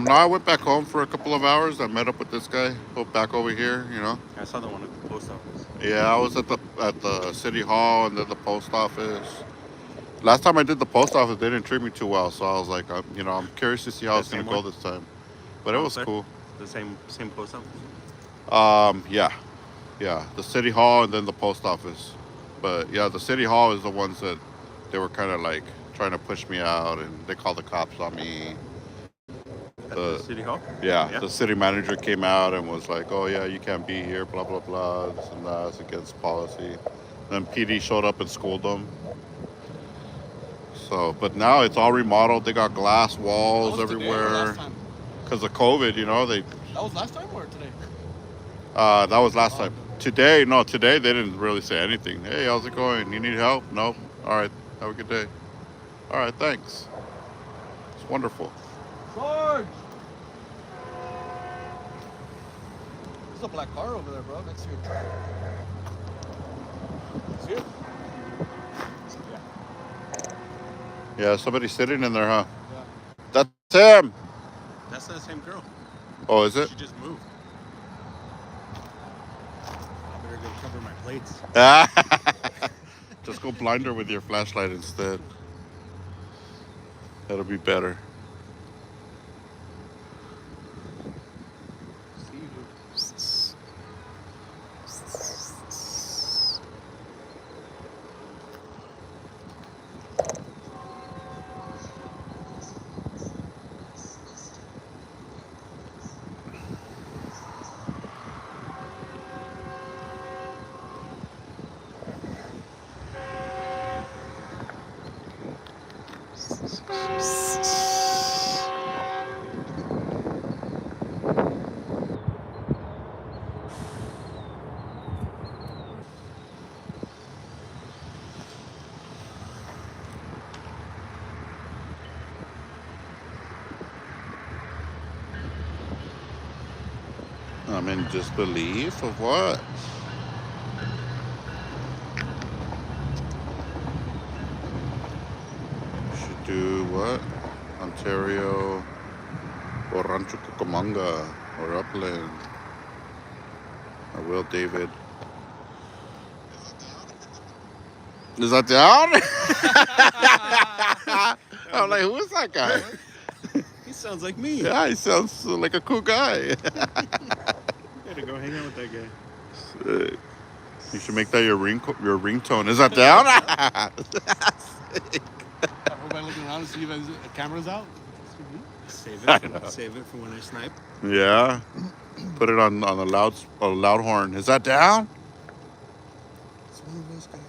Speaker 2: No, I went back home for a couple of hours. I met up with this guy. Back over here, you know.
Speaker 4: I saw the one at the post office.
Speaker 2: Yeah, I was at the city hall and then the post office. Last time I did the post office, they didn't treat me too well, so I was like, I'm curious to see how it's
Speaker 4: The
Speaker 2: gonna
Speaker 4: same
Speaker 2: go
Speaker 4: one?
Speaker 2: this time. But it was
Speaker 4: Montclair?
Speaker 2: cool.
Speaker 4: The same post office.
Speaker 2: Yeah, the city hall and then the post office. But yeah, the city hall is the ones that they were kind of like trying to push me out, and they called the cops on me.
Speaker 4: At the city hall.
Speaker 2: Yeah, the city manager came out and was like, "Oh yeah, you can't be here, blah blah blah, this and that, it's against policy." Then PD showed up and schooled them. So, but now it's all remodeled. They got glass
Speaker 3: That
Speaker 2: walls
Speaker 3: was today or last
Speaker 2: everywhere
Speaker 3: time?
Speaker 2: because of COVID. You know, they
Speaker 3: That was last time or today?
Speaker 2: that was last
Speaker 3: Oh,
Speaker 2: time.
Speaker 3: okay.
Speaker 2: Today, no, today they didn't really say anything. Hey, how's it going? You need help? Nope. All right, have a good day. All right, thanks. It's wonderful.
Speaker 3: Sarge! There's a black car over there, bro, next to your truck. See it?
Speaker 2: Yeah, somebody's sitting in there, huh?
Speaker 3: Yeah.
Speaker 2: That's him.
Speaker 4: That's not the same girl.
Speaker 2: Oh, is it?
Speaker 4: She just moved. I better go cover my plates.
Speaker 2: Just go blind her with your flashlight instead. That'll be better.
Speaker 3: See you, dude.
Speaker 2: I'm in disbelief of what? Should do what? Ontario or Rancho Cucamonga or Upland or Will David. Is that down? I'm like, who is that guy?
Speaker 4: He sounds like me.
Speaker 2: Yeah, he sounds like a cool guy.
Speaker 4: Gotta go hang out with that guy.
Speaker 2: Sick. You should make that your ringtone. Is that down?
Speaker 3: Everybody looking around to see if the camera's out.
Speaker 4: Save
Speaker 2: I
Speaker 4: it.
Speaker 2: know.
Speaker 4: Save it for when I snipe.
Speaker 2: Yeah. Put it on a loud horn. Is that down?
Speaker 5: It's one of those guys.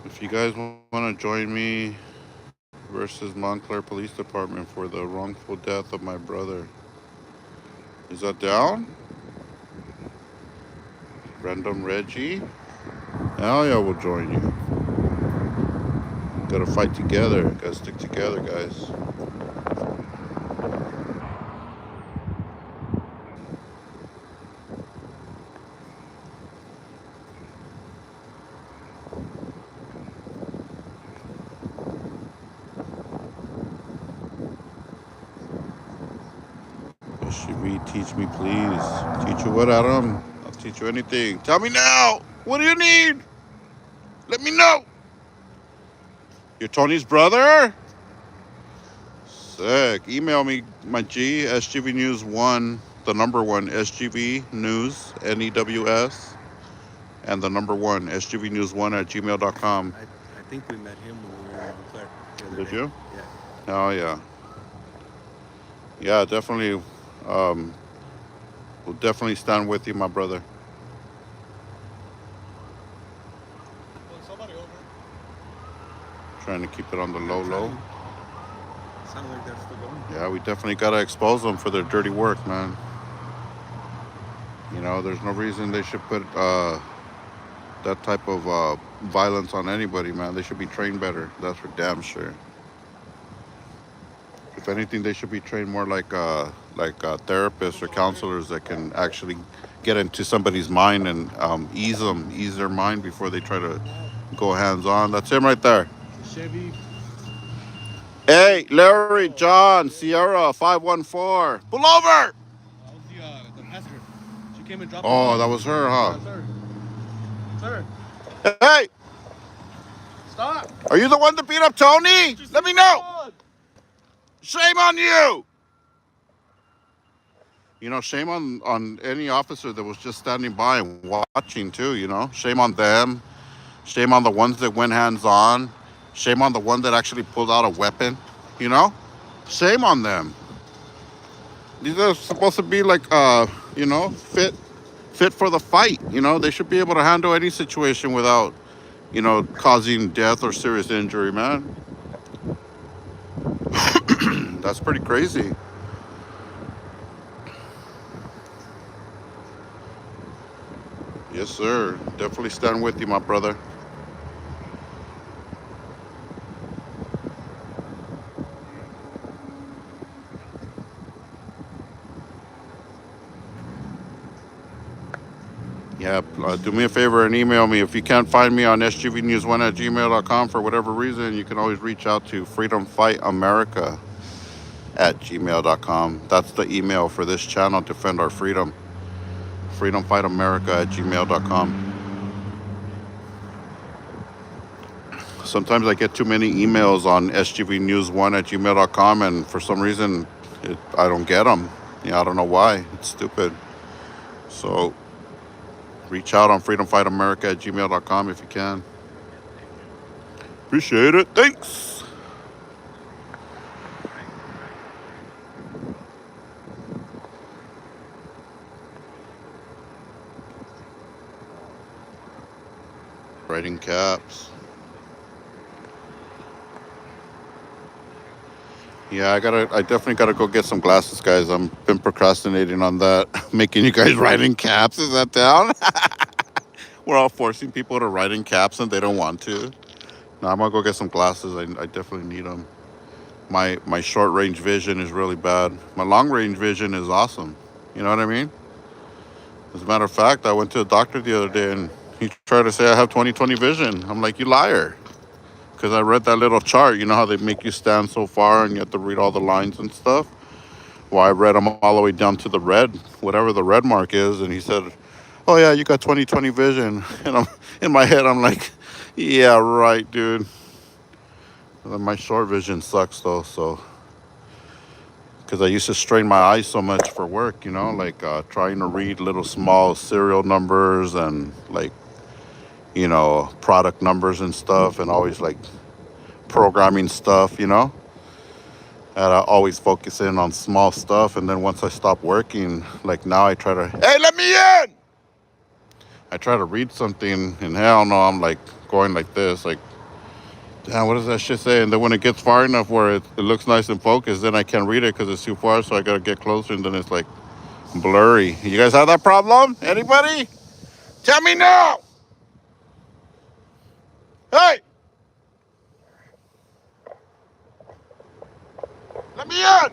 Speaker 2: If you guys want to join me versus Montclair Police Department for the wrongful death of my brother, is that down? Random Reggie? Hell yeah, we'll join you. Gotta fight together. Gotta stick together, guys. SUV, teach me, please. Teach you what, Adam? I'll teach you anything. Tell me now. What do you need? Let me know. You're Tony's brother? Sick. Email me, my G, SGV News 1, the number 1, SGV News, NEWS, and the number 1, SGV News 1 at gmail.com.
Speaker 4: I think we met him when we were in Montclair the other
Speaker 2: Did
Speaker 4: day.
Speaker 2: you?
Speaker 4: Yeah.
Speaker 2: Oh, yeah. Yeah, definitely. We'll definitely stand with you, my brother.
Speaker 3: Well, somebody over.
Speaker 2: Trying to keep it on the low.
Speaker 4: Sounds like that's still going.
Speaker 2: Yeah, we definitely got to expose them for their dirty work, man. You know, there's no reason they should put that type of violence on anybody, man. They should be trained better. That's for damn sure. If anything, they should be trained more like therapists or counselors that can actually get into somebody's mind and ease their mind before they try to go hands-on. That's him right there.
Speaker 3: Chevy.
Speaker 2: Hey, Larry, John, Sierra, 514. Pull over!
Speaker 3: That was the passenger. She came and dropped us
Speaker 2: Oh,
Speaker 3: off.
Speaker 2: that was her, huh?
Speaker 3: Sir. Sir,
Speaker 2: Hey,
Speaker 3: stop.
Speaker 2: are you the one that beat up Tony? Let me know. Shame on you. You know, shame on any officer that was just standing by and watching too. You know, shame on them. Shame on the ones that went hands on. Shame on the one that actually pulled out a weapon. You know, shame on them. These are supposed to be like, you know, fit for the fight. You know, they should be able to handle any situation without, you know, causing death or serious injury, man. That's pretty crazy. Yes, sir. Definitely stand with you, my brother. Yeah, do me a favor and email me. If you can't find me on sgvnews1 at gmail.com for whatever reason, you can always reach out to freedomfightamerica at gmail.com. That's the email for this channel, Defend Our Freedom. Freedomfightamerica at gmail.com. Sometimes I get too many emails on sgvnews1 at gmail.com, and for some reason, I don't get them. Yeah, I don't know why. It's stupid. So reach out on freedomfightamerica at gmail.com if you can. Appreciate it. Thanks. Writing caps. Yeah, I definitely gotta go get some glasses, guys. I'm been procrastinating on that. Making you guys write in caps. Is that down? We're all forcing people to write in caps and they don't want to. No, I'm gonna go get some glasses. I definitely need them. My short range vision is really bad. My long range vision is awesome. You know what I mean? As a matter of fact, I went to a doctor the other day and he tried to say I have 20/20 vision. I'm like, you liar. Because I read that little chart. You know how they make you stand so far and you have to read all the lines and stuff? Well, I read them all the way down to the red, whatever the red mark is. And he said, oh, yeah, you got 20/20 vision. And I'm in my head, I'm like, yeah, right, dude. And then my short vision sucks, though. So, because I used to strain my eyes so much for work, you know, like trying to read little small serial numbers and like, you know, product numbers and stuff, and always like programming stuff, you know. And I always focus in on small stuff. And then once I stop working, like now I try to, hey, let me in! I try to read something and hell no, I'm like going like this, like, damn, what does that shit say? And then when it gets far enough where it looks nice and focused, then I can't read it because it's too far. So I got to get closer and then it's like blurry. You guys have that problem? Anybody? Tell me now! Hey! Let me in!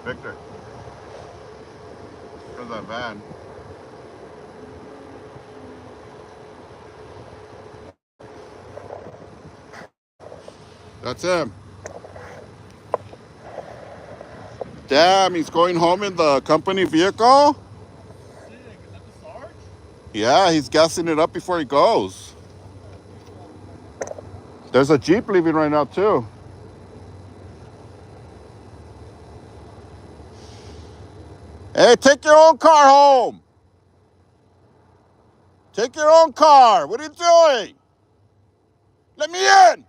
Speaker 2: Victor, where's that van? That's him. Damn, he's going home in the company vehicle? Yeah, he's gassing it up before he goes. There's a Jeep leaving right now, too. Hey, take your own car home. Take your own car. What are you doing? Let me in.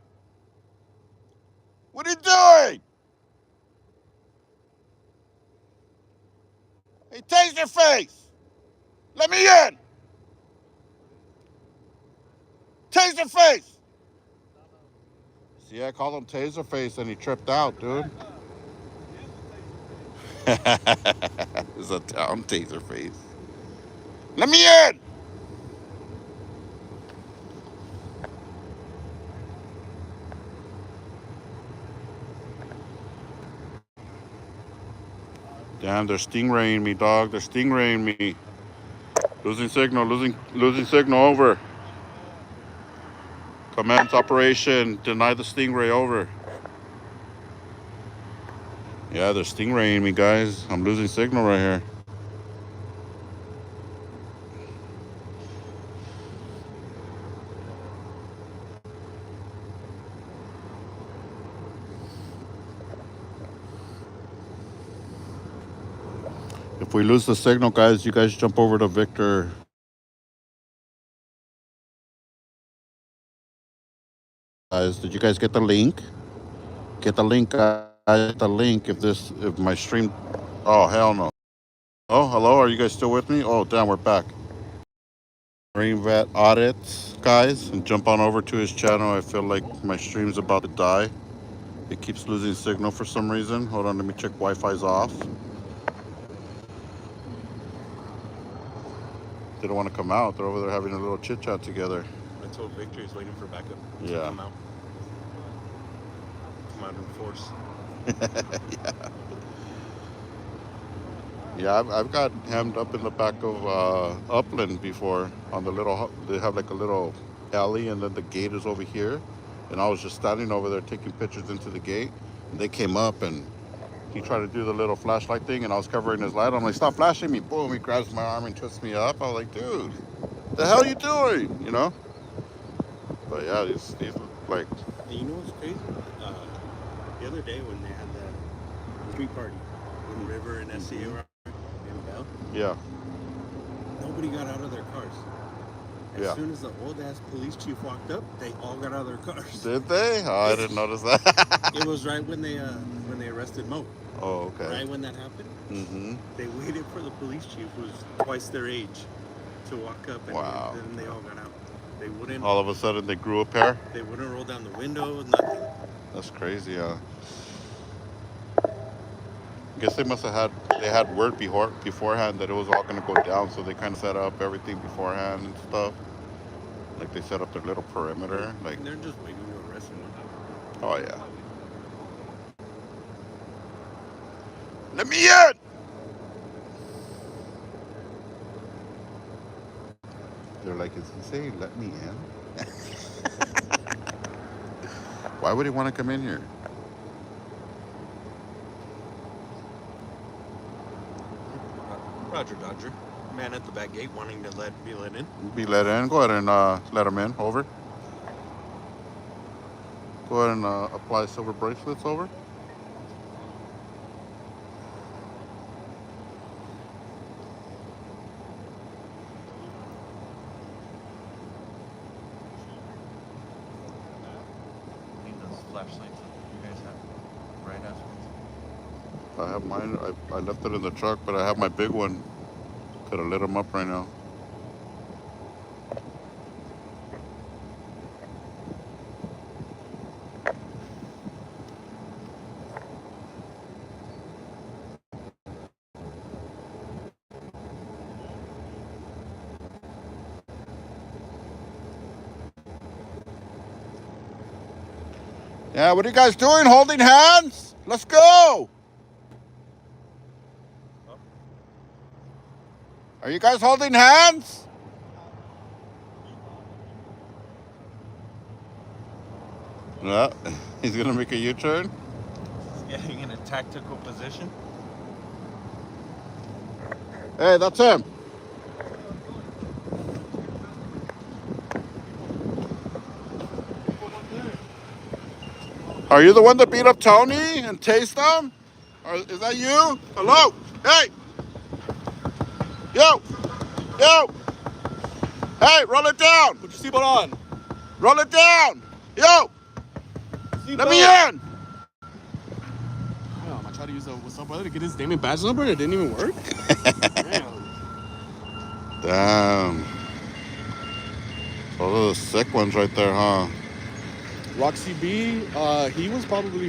Speaker 2: What are you doing? Hey, taser face. Let me in. Taser face. See, I called him taser face and he tripped out, dude. It's a down taser face. Let me in. Damn, they're stingraying me, dog. They're stingraying me. Losing signal, losing signal, over. Commence operation, deny the stingray, over. Yeah, they're stingraying me, guys. I'm losing signal right here. If we lose the signal, guys, you guys jump over to Victor. Guys, did you guys get the link? Get the link, guys. Get the link if my stream. Oh, hell no. Oh, hello. Are you guys still with me? Oh, damn, we're back. Marine Vet Audits, guys, and jump on over to his channel. I feel like my stream's about to die. It keeps losing signal for some reason. Hold on, let me check Wi-Fi's off. They don't want to come out. They're over there having a little chit chat together.
Speaker 4: I told Victor he's waiting for backup.
Speaker 2: Yeah.
Speaker 4: Come out. Come out in force.
Speaker 2: Yeah, I've got hemmed up in the back of Upland before on the little, they have like a little alley and then the gate is over here. And I was just standing over there taking pictures into the gate. And they came up and he tried to do the little flashlight thing and I was covering his light. I'm like, stop flashing me. Boom, he grabs my arm and twists me up. I was like, dude, the hell are you doing? You know? But yeah, these like,
Speaker 4: And you know what's crazy? The other day when they had the street party when River and SCA were in Bell,
Speaker 2: yeah.
Speaker 4: nobody got out of their cars. As soon as the old ass police chief walked up, they all got out of their cars.
Speaker 2: Did they? Oh, I didn't notice that.
Speaker 4: It was right when they arrested Mo.
Speaker 2: Oh, okay.
Speaker 4: Right when that happened,
Speaker 2: Mm-hmm.
Speaker 4: they waited for the police chief, who's twice their age, to walk up, and
Speaker 2: Wow.
Speaker 4: then they all got out. They wouldn't.
Speaker 2: All of a sudden they grew a pair?
Speaker 4: They wouldn't roll down the window. Nothing.
Speaker 2: That's crazy, huh? Guess they must have had word beforehand that it was all gonna go down, so they kind of set up everything beforehand and stuff. Like they set up their little perimeter. Like,
Speaker 4: They're just waiting to arrest him.
Speaker 2: oh yeah. Let me in! They're like, is he saying let me in? Why would he want to come in here?
Speaker 4: Roger Dodger, man at the back gate wanting to be let in.
Speaker 2: Be let in. Go ahead and let him in. Over. Go ahead and apply silver bracelets. Over.
Speaker 6: Need those flashlights you guys have right afterwards.
Speaker 2: I have mine. I left it in the truck, but I have my big one. Could have lit them up right now. Yeah, what are you guys doing? Holding hands? Let's go! Are you guys holding hands? Yeah, he's gonna make a U-turn.
Speaker 6: He's getting in a tactical position.
Speaker 2: Hey, that's him. Are you the one that beat up Tony and tased him? Or is that you? Hello? Hey! Yo! Yo! Hey, roll it down!
Speaker 3: Put your seatbelt on.
Speaker 2: Roll it down! Yo! Let me in!
Speaker 3: Damn, I tried to use a what's up brother to get his name and badge number and it didn't even work. Damn.
Speaker 2: Damn. Those are the sick ones right there, huh?
Speaker 3: Roxy B, he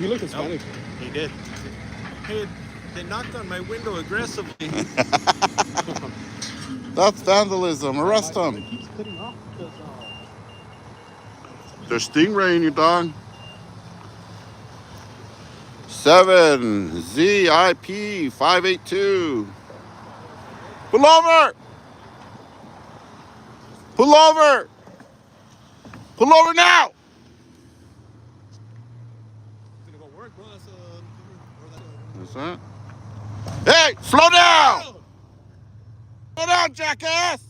Speaker 3: looked Hispanic.
Speaker 4: He did. Hey, they knocked on my window aggressively.
Speaker 2: That's vandalism. Arrest them.
Speaker 3: Keeps cutting off because,
Speaker 2: There's stingraying you, dog. 7 ZIP 582. Pull over! Pull over! Pull over now!
Speaker 3: it's gonna go work, bro.
Speaker 2: What's that? Hey, slow down! Slow down, jackass!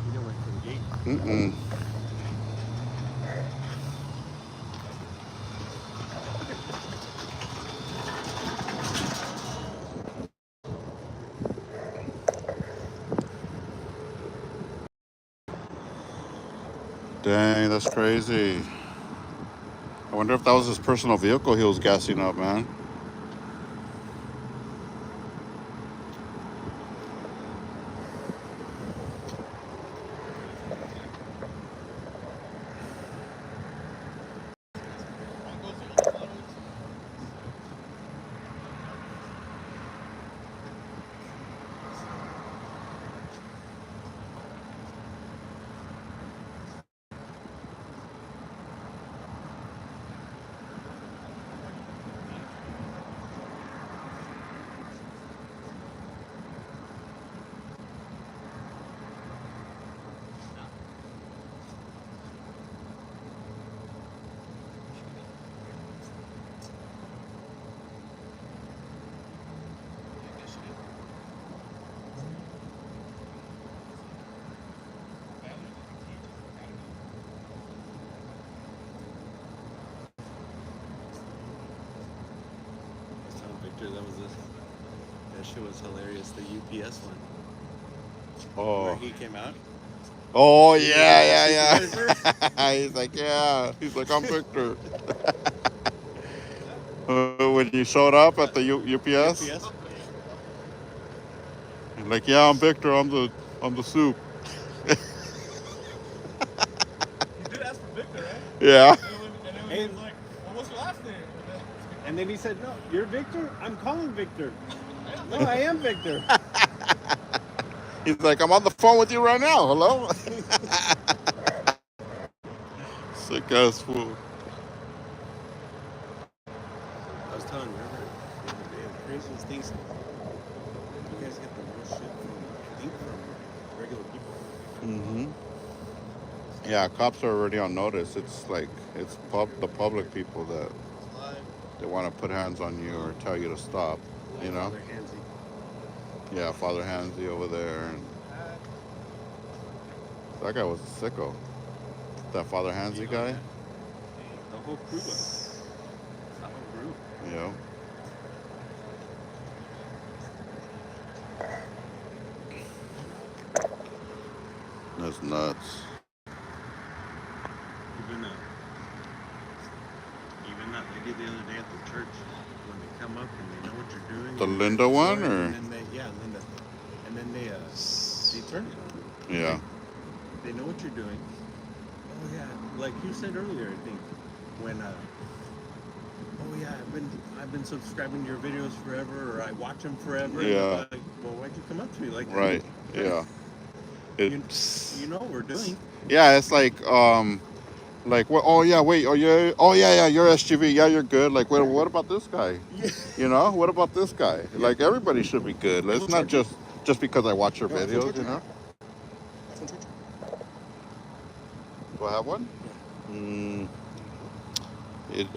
Speaker 4: You didn't wait for the gate.
Speaker 2: Mm-mm. Dang, that's crazy. I wonder if that was his personal vehicle he was gassing up, man.
Speaker 4: I was telling Victor that shit was hilarious. The UPS one where
Speaker 2: Oh.
Speaker 4: he came out.
Speaker 2: Oh
Speaker 4: He was
Speaker 2: yeah,
Speaker 4: the
Speaker 2: yeah,
Speaker 4: supervisor.
Speaker 2: yeah. He's like, yeah. He's like, I'm Victor. When you showed up at the UPS,
Speaker 4: UPS.
Speaker 2: he's like, yeah, I'm Victor. I'm the soup.
Speaker 3: He did ask for Victor, right?
Speaker 2: Yeah.
Speaker 3: And then he
Speaker 4: And
Speaker 3: was like, well, what's your last name?
Speaker 4: and then he said, "No, you're Victor. I'm calling Victor. No, I am Victor."
Speaker 2: He's like, I'm on the phone with you right now. Hello. Sick ass fool.
Speaker 4: I was telling River the other day, the craziest things. You guys get the most shit from, I think, from regular people.
Speaker 2: Hmm. Yeah, cops are already on notice. It's like the public people that they want to put hands on you or tell you to stop. You know?
Speaker 4: Father Handsy.
Speaker 2: Yeah, Father Hansy over there, and that guy was a sicko. That Father Hansy guy.
Speaker 4: Yeah. The whole crew was. The whole group.
Speaker 2: You know. That's nuts.
Speaker 4: Even even that lady the other day at the church, when they come up and they know what you're doing.
Speaker 2: The
Speaker 4: and
Speaker 2: Linda
Speaker 4: you're
Speaker 2: one,
Speaker 4: sorry,
Speaker 2: or
Speaker 4: and then Linda, and then they turn it.
Speaker 2: yeah,
Speaker 4: They know what you're doing. Oh yeah, like you said earlier, I think, when oh yeah, I've been subscribing to your videos forever, or I watch them forever. And
Speaker 2: Yeah.
Speaker 4: I'm like, well, why'd you come up to me like that?
Speaker 2: right, yeah.
Speaker 4: You,
Speaker 2: It's
Speaker 4: you know what we're doing.
Speaker 2: yeah, it's like what? Oh yeah, wait. Oh yeah. You're SGV. Yeah, you're good. Like, what about this guy?
Speaker 4: Yeah.
Speaker 2: You know, what about this guy? Like, everybody should be good. It's not just because I watch your videos. You know. Do I have one? Mm,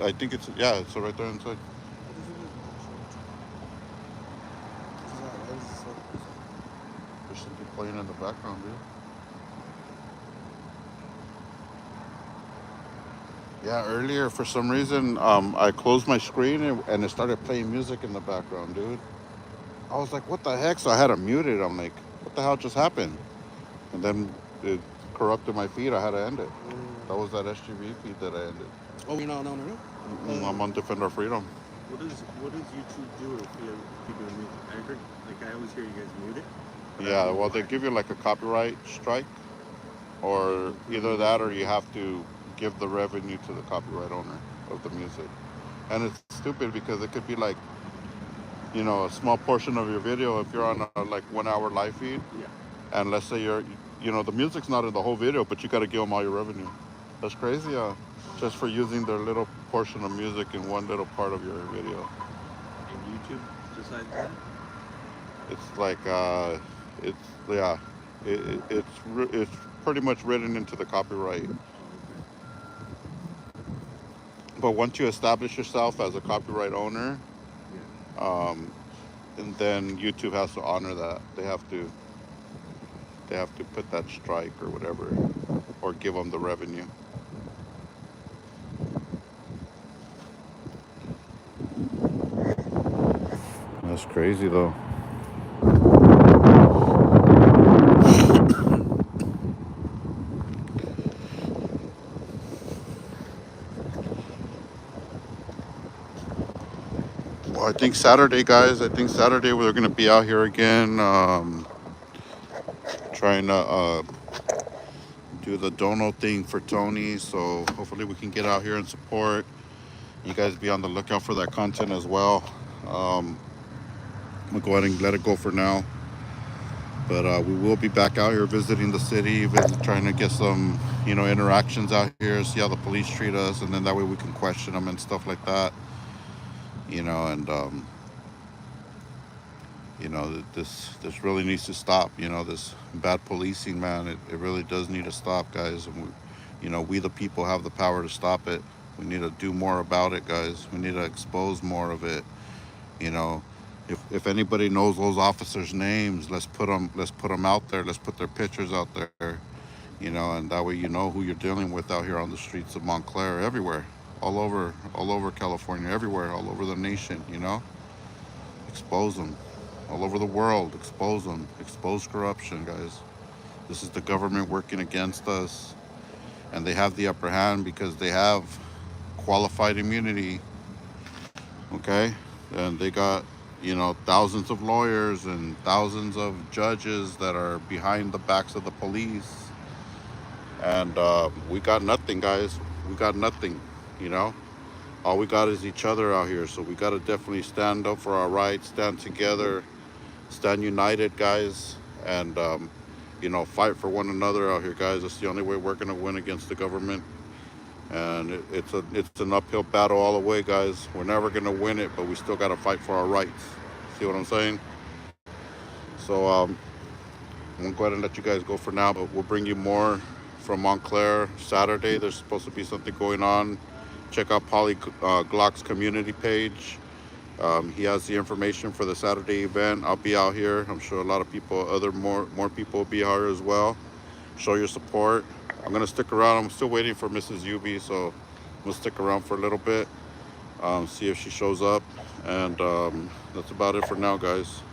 Speaker 2: I think it's it's right there inside. There's something playing in the background, dude. Yeah, earlier for some reason, I closed my screen and it started playing music in the background, dude. I was like, what the heck? So I had to mute it. I'm like, what the hell just happened? And then it corrupted my feed. I had to end it. That was that SGV feed that I ended.
Speaker 3: Oh, no.
Speaker 2: I'm on Defend Our Freedom.
Speaker 4: What does YouTube do if you do music? I heard, like I always hear you guys mute it. But I
Speaker 2: Yeah,
Speaker 4: don't know
Speaker 2: well, they
Speaker 4: why.
Speaker 2: give you like a copyright strike, or either that or you have to give the revenue to the copyright owner of the music. And it's stupid because it could be like, a small portion of your video if you're on a like 1 hour live feed,
Speaker 4: Yeah.
Speaker 2: and let's say the music's not in the whole video, but you got to give them all your revenue. That's crazy, just for using their little portion of music in one little part of your video.
Speaker 4: And YouTube decides that.
Speaker 2: It's like, it's yeah, it's pretty much written into the copyright.
Speaker 4: Oh, okay.
Speaker 2: But once you establish yourself as a copyright owner,
Speaker 4: Yeah.
Speaker 2: um, and then YouTube has to honor that. They have to put that strike or whatever, or give them the revenue. That's crazy though. Well, I think Saturday, guys. I think Saturday we're gonna be out here again, trying to do the dono thing for Tony. So hopefully we can get out here and support. You guys be on the lookout for that content as well. I'm gonna go ahead and let it go for now. But we will be back out here visiting the city, trying to get some, interactions out here, see how the police treat us, and then that way we can question them and stuff like that. And this really needs to stop. This bad policing, man. It really does need to stop, guys. And we the people have the power to stop it. We need to do more about it, guys. We need to expose more of it. You know, if anybody knows those officers' names, let's put them out there. Let's put their pictures out there. And that way you know who you're dealing with out here on the streets of Montclair, everywhere, all over California, everywhere, all over the nation. Expose them, all over the world. Expose them. Expose corruption, guys. This is the government working against us, and they have the upper hand because they have qualified immunity. Okay, and they got thousands of lawyers and thousands of judges that are behind the backs of the police, and we got nothing, guys. We got nothing. All we got is each other out here, so we got to definitely stand up for our rights, stand together, stand united, guys, and fight for one another out here, guys. That's the only way we're gonna win against the government. And it's an uphill battle all the way, guys. We're never gonna win it, but we still gotta fight for our rights. See what I'm saying? So I'm gonna go ahead and let you guys go for now, but we'll bring you more from Montclair Saturday. There's supposed to be something going on. Check out Polly Glock's community page. He has the information for the Saturday event. I'll be out here. I'm sure a lot of people, more people will be out here as well. Show your support. I'm gonna stick around. I'm still waiting for Mrs. Yubi, so I'm gonna stick around for a little bit, see if she shows up, and that's about it for now, guys.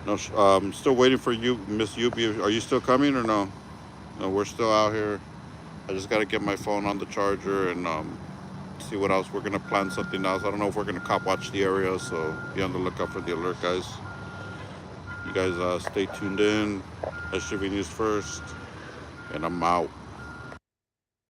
Speaker 2: No, I'm still waiting for you, Miss Yubi. Are you still coming or no? No, we're still out here. I just gotta get my phone on the charger and see what else. We're gonna plan something else. I don't know if we're gonna cop watch the area, so be on the lookout for the alert, guys. You guys stay tuned in. SUV News First, and I'm out.